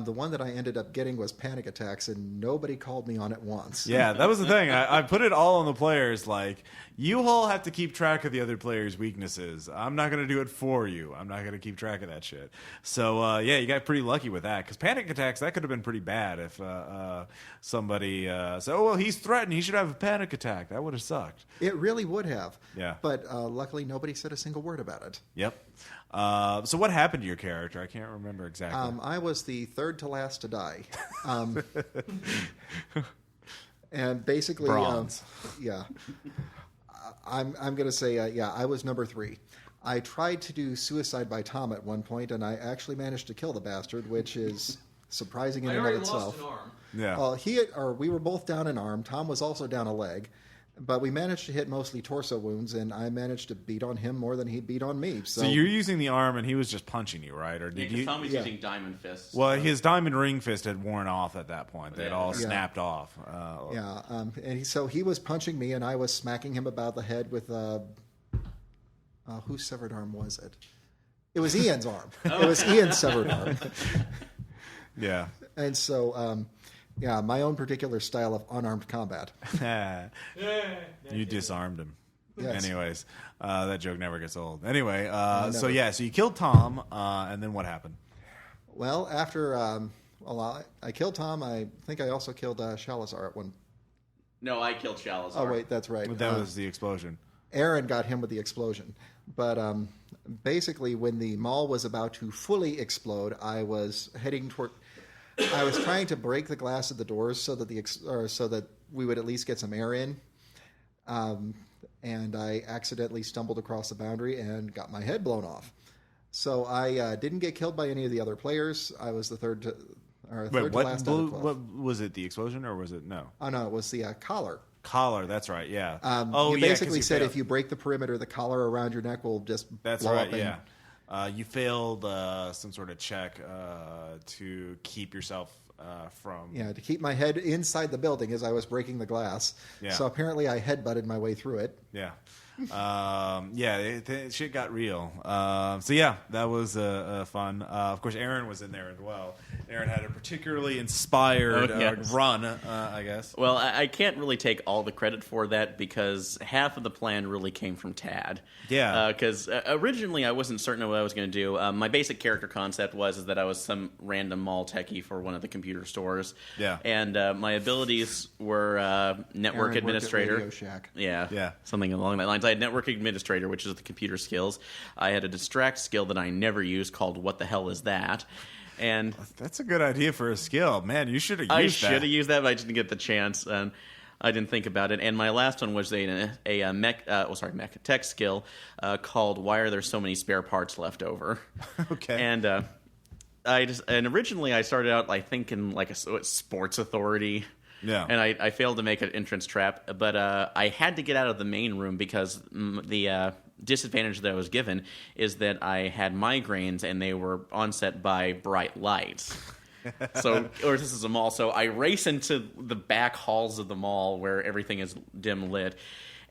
The one that I ended up getting was panic attacks, and nobody called me on it once. Yeah, that was the thing. I put it all on the players. Like, you all have to keep track of the other players' weaknesses. I'm not going to do it for you. I'm not going to keep track of that shit. So, you got pretty lucky with that. Because panic attacks, that could have been pretty bad if somebody said, "Oh, well, he's threatened. He should have a panic attack." That would have sucked. It really would have. Yeah. But luckily, nobody said a single word about it. Yep. So what happened to your character? I can't remember exactly. I was the third to last to die. And basically, Bronze. I'm going to say, I was number 3. I tried to do suicide by Tom at one point, and I actually managed to kill the bastard, which is surprising in and of itself. Lost an arm. We were both down an arm. Tom was also down a leg. But we managed to hit mostly torso wounds, and I managed to beat on him more than he beat on me. So you're using the arm, and he was just punching you, right? Or did you? Tom was using diamond fists. Well, his diamond ring fist had worn off at that point. They'd all Yeah. snapped off. So he was punching me, and I was smacking him about the head with whose severed arm was it? It was Ian's arm. It was Ian's severed arm. Yeah. And so. My own particular style of unarmed combat. You disarmed him. Yes. Anyways, that joke never gets old. Anyway, so you killed Tom, and then what happened? Well, after I killed Tom, I think I also killed Shalazar at one. No, I killed Shalazar. Oh wait, that's right. That was the explosion. Aaron got him with the explosion. But basically, when the mall was about to fully explode, I was heading toward. I was trying to break the glass of the doors so that we would at least get some air in, and I accidentally stumbled across the boundary and got my head blown off. So I didn't get killed by any of the other players. I was the third to last. What was it? The explosion, or was it no? Oh no, it was the collar. Collar, that's right. Yeah. You basically said if you break the perimeter, the collar around your neck will just That's blow right. up. And, Yeah. You failed some sort of check to keep yourself from. Yeah, to keep my head inside the building as I was breaking the glass. Yeah. So apparently I headbutted my way through it. Yeah. Shit got real. That was fun. Of course, Aaron was in there as well. Aaron had a particularly inspired run, I guess. Well, I can't really take all the credit for that because half of the plan really came from Tad. Yeah. Because originally I wasn't certain of what I was going to do. My basic character concept was that I was some random mall techie for one of the computer stores. Yeah. And my abilities were network Aaron administrator. worked at Radio Shack. Yeah. Something along that lines. I had network administrator, which is the computer skills. I had a distract skill that I never used called "What the hell is that?" And That's a good idea for a skill, man. You should have used that. I should have used that, but I didn't get the chance, and I didn't think about it. And my last one was a mech tech skill called "Why are there so many spare parts left over?" Okay. And originally I started out I think in like a sports authority. Yeah. And I failed to make an entrance trap, but I had to get out of the main room because the disadvantage that I was given is that I had migraines and they were onset by bright lights. This is a mall, so I race into the back halls of the mall where everything is dim lit,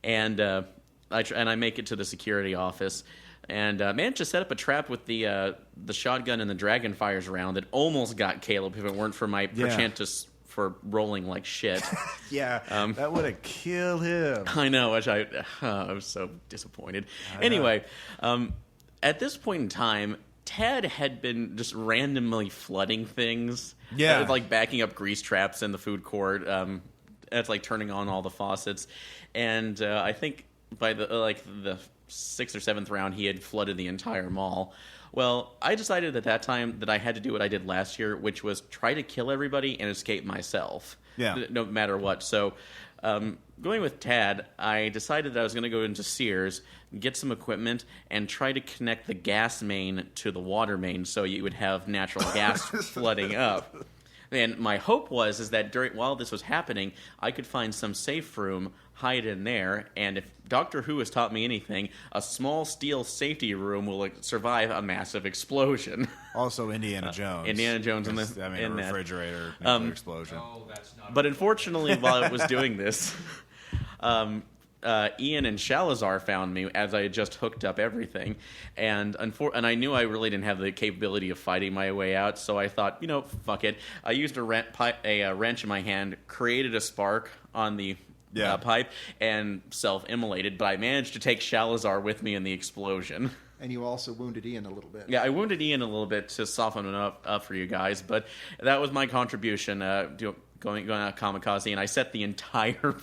and I make it to the security office. And managed to set up a trap with the shotgun and the dragon fires around that almost got Caleb if it weren't for my perchantus for rolling like shit. That would have killed him. I know, which I was so disappointed. Anyway, at this point in time, Ted had been just randomly flooding things. Yeah. Like backing up grease traps in the food court. That's like turning on all the faucets, and I think by the 6th or 7th round, he had flooded the entire mall. Well, I decided at that time that I had to do what I did last year, which was try to kill everybody and escape myself. Yeah. No matter what. So, going with Tad, I decided that I was going to go into Sears, get some equipment, and try to connect the gas main to the water main so you would have natural gas flooding up. And my hope was that while this was happening, I could find some safe room, hide in there, and if Doctor Who has taught me anything, a small steel safety room will survive a massive explosion. Also, Indiana Jones. Indiana Jones in a refrigerator nuclear explosion. But unfortunately, while I was doing this, Ian and Shalazar found me as I had just hooked up everything, and I knew I really didn't have the capability of fighting my way out. So I thought, fuck it. I used a wrench in my hand, created a spark on the pipe, and self-immolated. But I managed to take Shalazar with me in the explosion. And you also wounded Ian a little bit. Yeah, I wounded Ian a little bit to soften him up for you guys, but that was my contribution going out kamikaze, and I set the entire.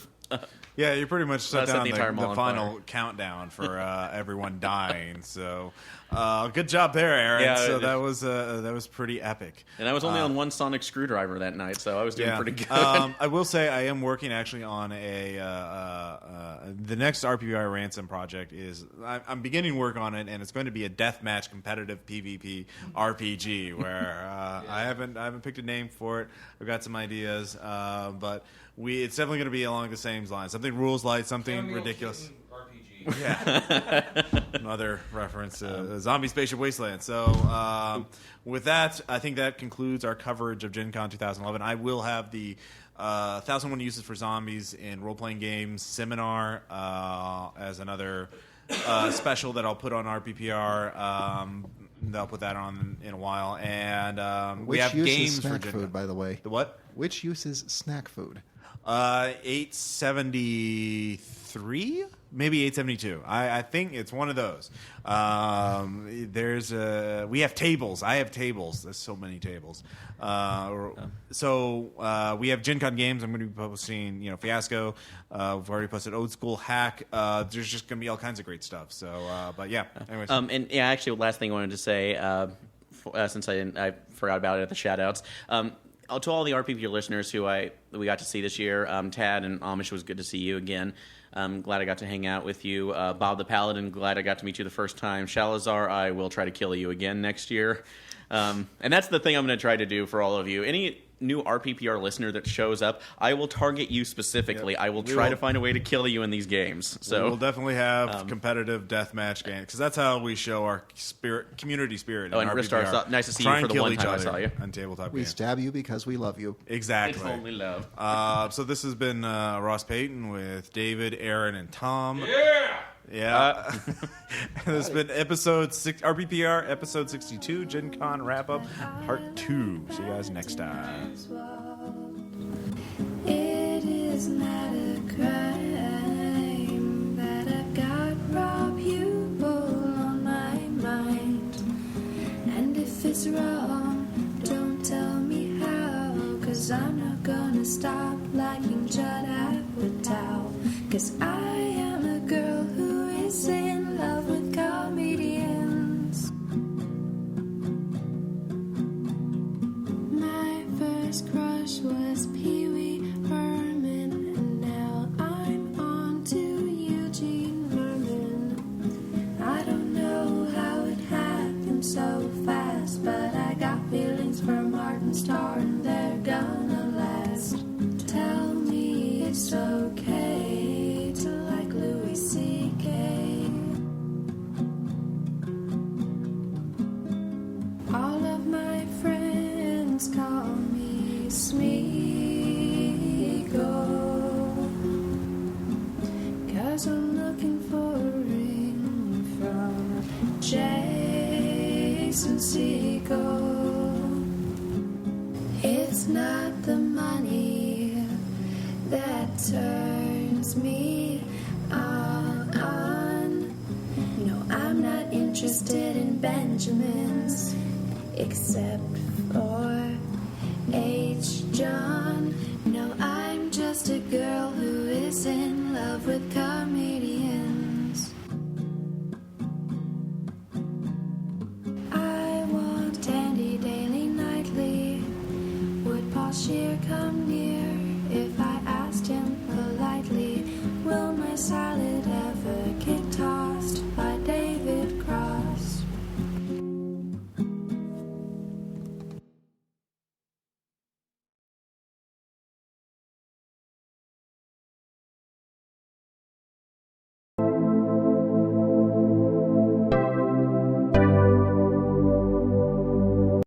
Yeah, you pretty much set down the final fire. countdown for everyone dying. So, good job there, Aaron. Yeah, so that was pretty epic. And I was only on one sonic screwdriver that night, so I was doing pretty good. I will say I am working actually on the next RPPR ransom project. I'm beginning work on it, and it's going to be a deathmatch competitive PvP RPG where I haven't picked a name for it. I've got some ideas, but it's definitely going to be along the same lines. Something rules light, something ridiculous. RPG. Yeah. Another reference to Zombie Spaceship Wasteland. So with that, I think that concludes our coverage of Gen Con 2011. I will have the 1001 Uses for Zombies in Role-Playing Games seminar as another special that I'll put on RPPR. They'll put that on in a while. And we have games for snack Gen food, Con. by the way. The what? Which uses snack food? 873, maybe 872. I think it's one of those. We have tables. I have tables. There's so many tables. So we have Gen Con games. I'm going to be posting, Fiasco. We've already posted Old School Hack. There's just going to be all kinds of great stuff. So, but yeah. Anyways. Actually, last thing I wanted to say, since I forgot about it at the shout-outs. To all the RPPR listeners who we got to see this year, Tad and Amish, was good to see you again. I'm glad I got to hang out with you. Bob the Paladin, glad I got to meet you the first time. Shalazar, I will try to kill you again next year. And that's the thing I'm going to try to do for all of you. Any new RPPR listener that shows up, I will target you specifically. Yep. I will try to find a way to kill you in these games. So we'll definitely have competitive deathmatch games because that's how we show our community spirit. And Ristar, nice to see you for the one time I saw you on tabletop. We stab you because we love you. Exactly. It's only love. So this has been Ross Payton with David, Aaron, and Tom. Yeah. This has been RPPR episode 62, Gen Con Wrap-Up, Part 2. See you guys next time. It is not a crime that I've got raw pupil on my mind. And if it's wrong, don't tell me how, 'cause I'm not gonna stop liking Judd Apatow. 'Cause I am a girl who is in love with comedians. My first crush was Pee Wee Herman, and now I'm on to Eugene Herman. I don't know how it happened so fast, but I got feelings for Martin Starr, and they're gonna last. Tell me it's okay to like Louis C.K. All of my friends call me Smeagol, 'cause I'm looking for a ring from Jason Segel. It's not the money that turns me on. No, I'm not interested in Benjamins, except